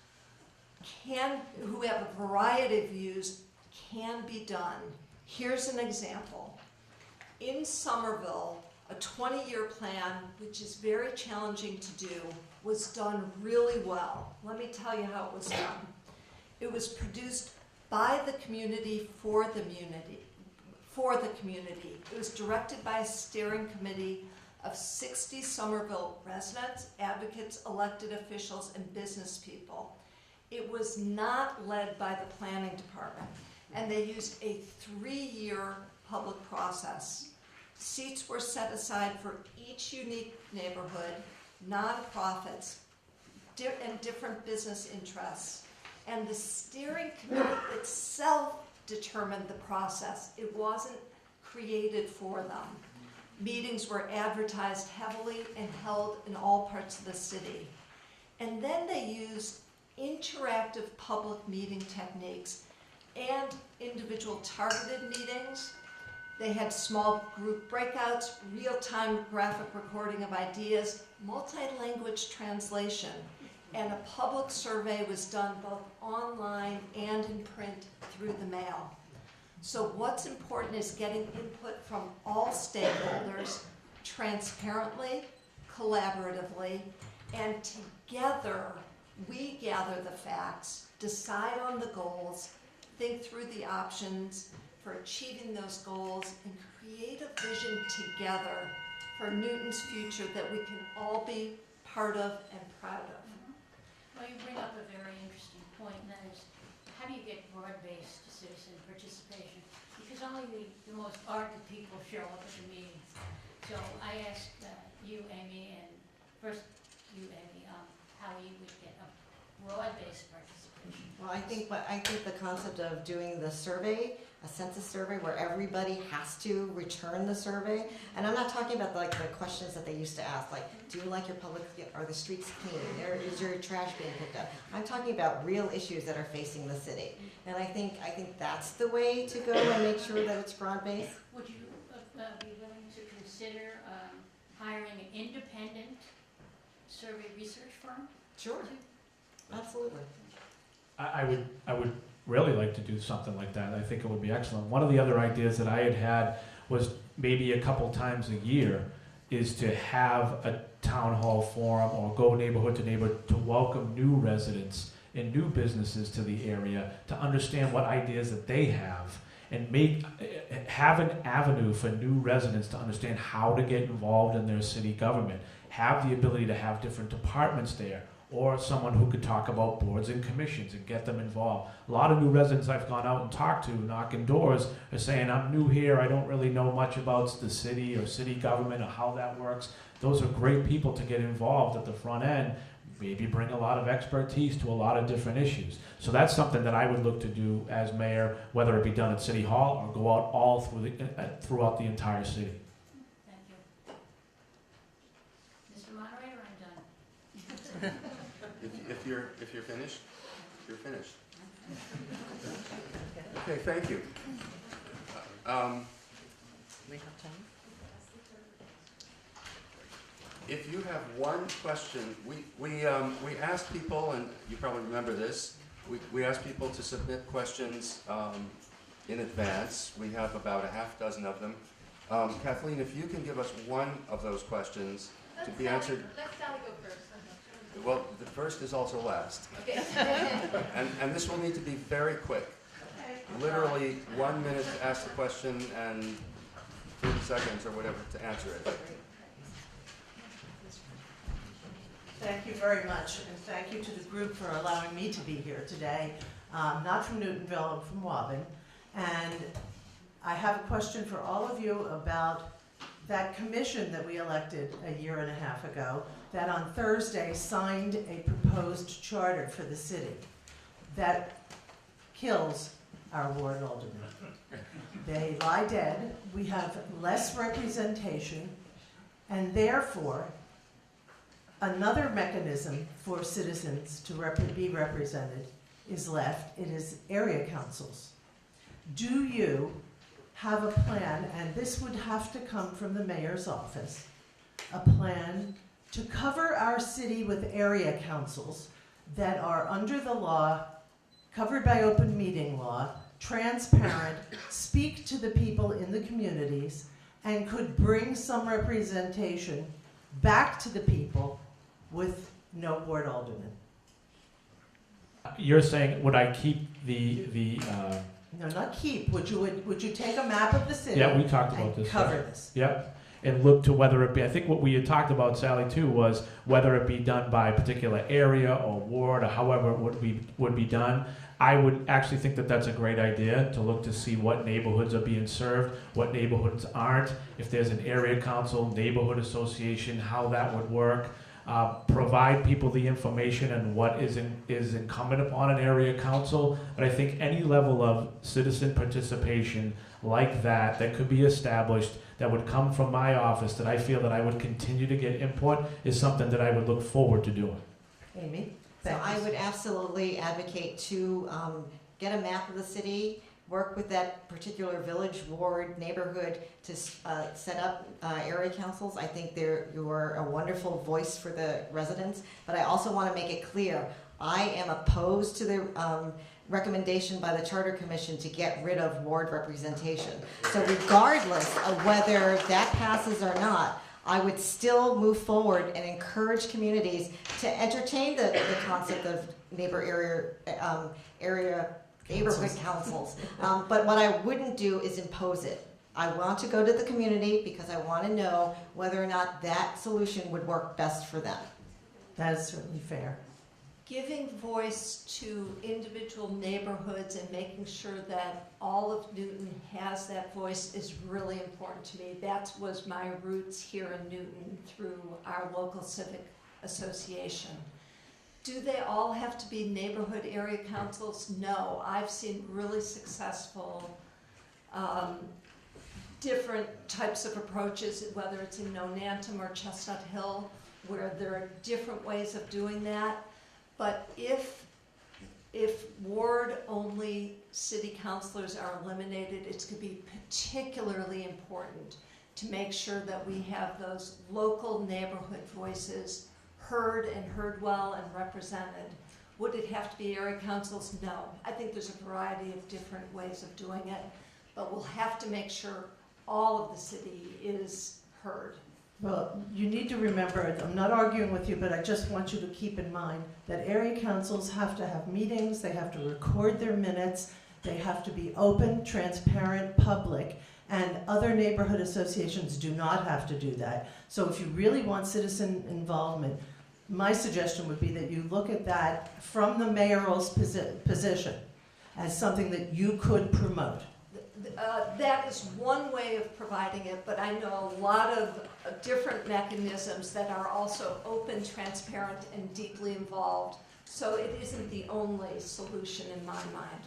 who have a variety of views can be done. Here's an example. In Somerville, a 20-year plan, which is very challenging to do, was done really well. Let me tell you how it was done. It was produced by the community for the community. It was directed by a steering committee of 60 Somerville residents, advocates, elected officials, and business people. It was not led by the planning department, and they used a 3-year public process. Seats were set aside for each unique neighborhood, nonprofits, and different business interests. And the steering committee itself determined the process. It wasn't created for them. Meetings were advertised heavily and held in all parts of the city. And then they used interactive public meeting techniques and individual targeted meetings. They had small group breakouts, real-time graphic recording of ideas, multi-language translation, and a public survey was done both online and in print through the mail. So what's important is getting input from all stakeholders transparently, collaboratively, and together we gather the facts, decide on the goals, think through the options for achieving those goals, and create a vision together for Newton's future that we can all be part of and proud of. Well, you bring up a very interesting point, and that is, how do you get broad-based citizen participation? Because only the most ardent people show up at the meetings. So I asked you, Amy, and first you, Amy, how you would get a broad-based participation. Well, I think the concept of doing the survey, a census survey where everybody has to return the survey, and I'm not talking about like the questions that they used to ask, like, do you like your public, are the streets clean, or is your trash being picked up? I'm talking about real issues that are facing the city, and I think that's the way to go and make sure that it's broad-based. Would you be willing to consider hiring an independent survey research firm? Sure, absolutely. I would really like to do something like that. I think it would be excellent. One of the other ideas that I had was maybe a couple times a year is to have a town hall forum or go neighborhood to neighborhood to welcome new residents and new businesses to the area to understand what ideas that they have and have an avenue for new residents to understand how to get involved in their city government, have the ability to have different departments there, or someone who could talk about boards and commissions and get them involved. A lot of new residents I've gone out and talked to, knocking doors, are saying, I'm new here, I don't really know much about the city or city government or how that works. Those are great people to get involved at the front end, maybe bring a lot of expertise to a lot of different issues. So that's something that I would look to do as mayor, whether it be done at City Hall or go out all through throughout the entire city. Thank you. Mr. Moderator, I'm done. If you're finished, you're finished. Okay, thank you. We have time? If you have one question, we asked people, and you probably remember this, we asked people to submit questions in advance. We have about a half dozen of them. Kathleen, if you can give us one of those questions to be answered. Let Sally go first. Well, the first is also last. Okay. And this will need to be very quick. Literally 1 minute to ask the question and 30 seconds or whatever to answer it. Thank you very much, and thank you to the group for allowing me to be here today. Not from Newtonville, I'm from Waban. And I have a question for all of you about that commission that we elected a year and a half ago that on Thursday signed a proposed charter for the city that kills our ward aldermen. They lie dead, we have less representation, and therefore another mechanism for citizens to be represented is left. It is area councils. Do you have a plan, and this would have to come from the mayor's office, a plan to cover our city with area councils that are under the law, covered by open meeting law, transparent, speak to the people in the communities, and could bring some representation back to the people with no ward alderman? You're saying, would I keep the No, not keep. Would you take a map of the city? yeah, we talked about and this. cover this? Yep. And look to whether it be, I think what we had talked about, Sally, too, was whether it be done by a particular area or ward or however it would be done. I would actually think that that's a great idea, to look to see what neighborhoods are being served, what neighborhoods aren't, if there's an area council, neighborhood association, how that would work. Provide people the information and what is incumbent upon an area council. But I think any level of citizen participation like that could be established, that would come from my office, that I feel that I would continue to get input, is something that I would look forward to doing. Amy? So Thank I you. would absolutely advocate to get a map of the city, work with that particular village, ward, neighborhood to set up area councils. I think you're a wonderful voice for the residents, but I also want to make it clear, I am opposed to the recommendation by the Charter Commission to get rid of ward representation. So regardless of whether that passes or not, I would still move forward and encourage communities to entertain the concept of neighborhood councils. But what I wouldn't do is impose it. I want to go to the community because I want to know whether or not that solution would work best for them. That is certainly fair. Giving voice to individual neighborhoods and making sure that all of Newton has that voice is really important to me. That was my roots here in Newton through our local civic association. Do they all have to be neighborhood area councils? No. I've seen really successful different types of approaches, whether it's in Nonantum or Chestnut Hill, where there are different ways of doing that. But if ward-only city councilors are eliminated, it's going to be particularly important to make sure that we have those local neighborhood voices heard and heard well and represented. Would it have to be area councils? No. I think there's a variety of different ways of doing it, but we'll have to make sure all of the city is heard. Well, you need to remember, I'm not arguing with you, but I just want you to keep in mind that area councils have to have meetings, they have to record their minutes, they have to be open, transparent, public, and other neighborhood associations do not have to do that. So if you really want citizen involvement, my suggestion would be that you look at that from the mayoral's position as something that you could promote. That is one way of providing it, but I know a lot of different mechanisms that are also open, transparent, and deeply involved. So it isn't the only solution in my mind.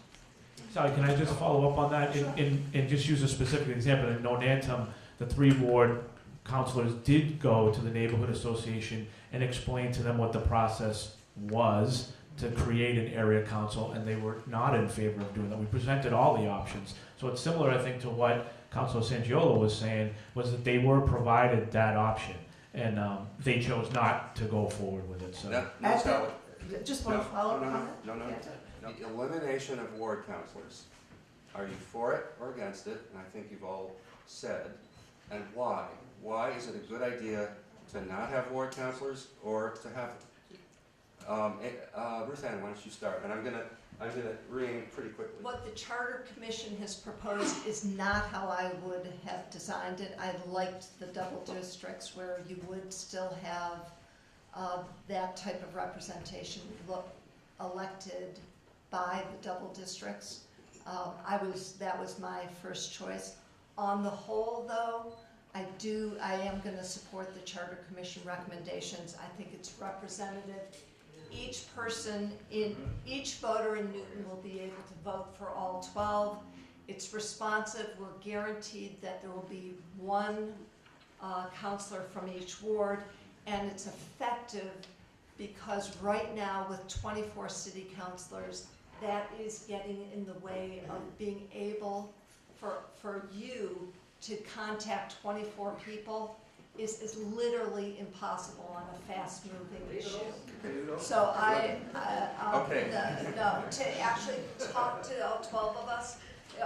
Sorry, can I just follow up on that and just use a specific example? In Nonantum, the 3 ward councilors did go to the neighborhood association and explain to them what the process was to create an area council, and they were not in favor of doing that. We presented all the options. So it's similar, I think, to what Councilor Sangiolo was saying, was that they were provided that option, and they chose not to go forward with it. So Just want to follow up on that? No. The elimination of ward councilors. Are you for it or against it? And I think you've all said. And why? Why is it a good idea to not have ward councilors or to have Ruth Ann, why don't you start? And I'm gonna ring pretty quickly. What the Charter Commission has proposed is not how I would have designed it. I liked the double districts where you would still have that type of representation elected by the double districts. That was my first choice. On the whole, though, I am going to support the Charter Commission recommendations. I think it's representative. Each voter in Newton will be able to vote for all 12. It's responsive. We're guaranteed that there will be one counselor from each ward, and it's effective because right now with 24 city councilors, that is getting in the way of being able for you to contact 24 people is literally impossible on a fast-moving issue. So to actually talk to all 12 of us,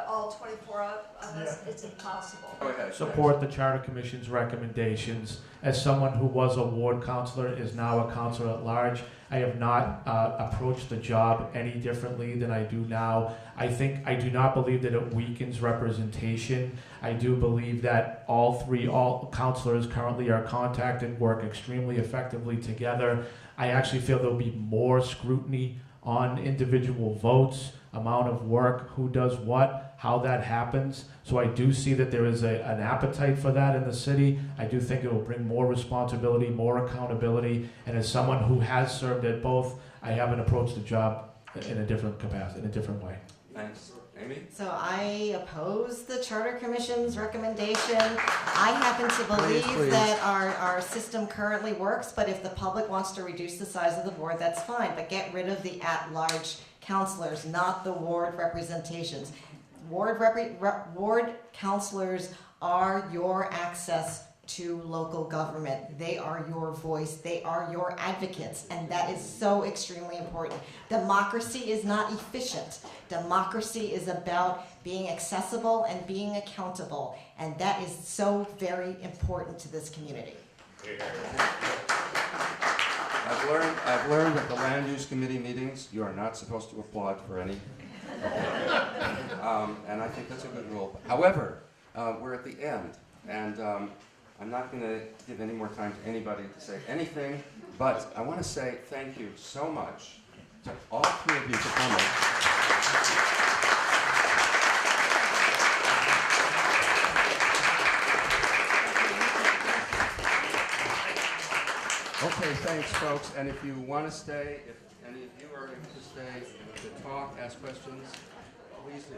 all 24 of us, it's impossible. Go ahead. support the Charter Commission's recommendations. As someone who was a ward councilor, is now a councilor at large, I have not approached the job any differently than I do now. I do not believe that it weakens representation. I do believe that all councilors currently are contacted, work extremely effectively together. I actually feel there'll be more scrutiny on individual votes, amount of work, who does what, how that happens. So I do see that there is an appetite for that in the city. I do think it will bring more responsibility, more accountability, and as someone who has served at both, I haven't approached the job in a different capacity, in a different way. Thanks. Amy? So I oppose the Charter Commission's recommendation. I happen to believe Please. that our system currently works, but if the public wants to reduce the size of the board, that's fine. But get rid of the at-large counselors, not the ward representations. Ward counselors are your access to local government. They are your voice. They are your advocates, and that is so extremely important. Democracy is not efficient. Democracy is about being accessible and being accountable, and that is so very important to this community. I've learned at the Land Use Committee meetings, you are not supposed to applaud for any. And I think that's a good rule. However, we're at the end, and I'm not going to give any more time to anybody to say anything, but I want to say thank you so much to all three of you for coming. Okay, thanks, folks. And if you want to stay, if any of you are able to stay to talk, ask questions, please do.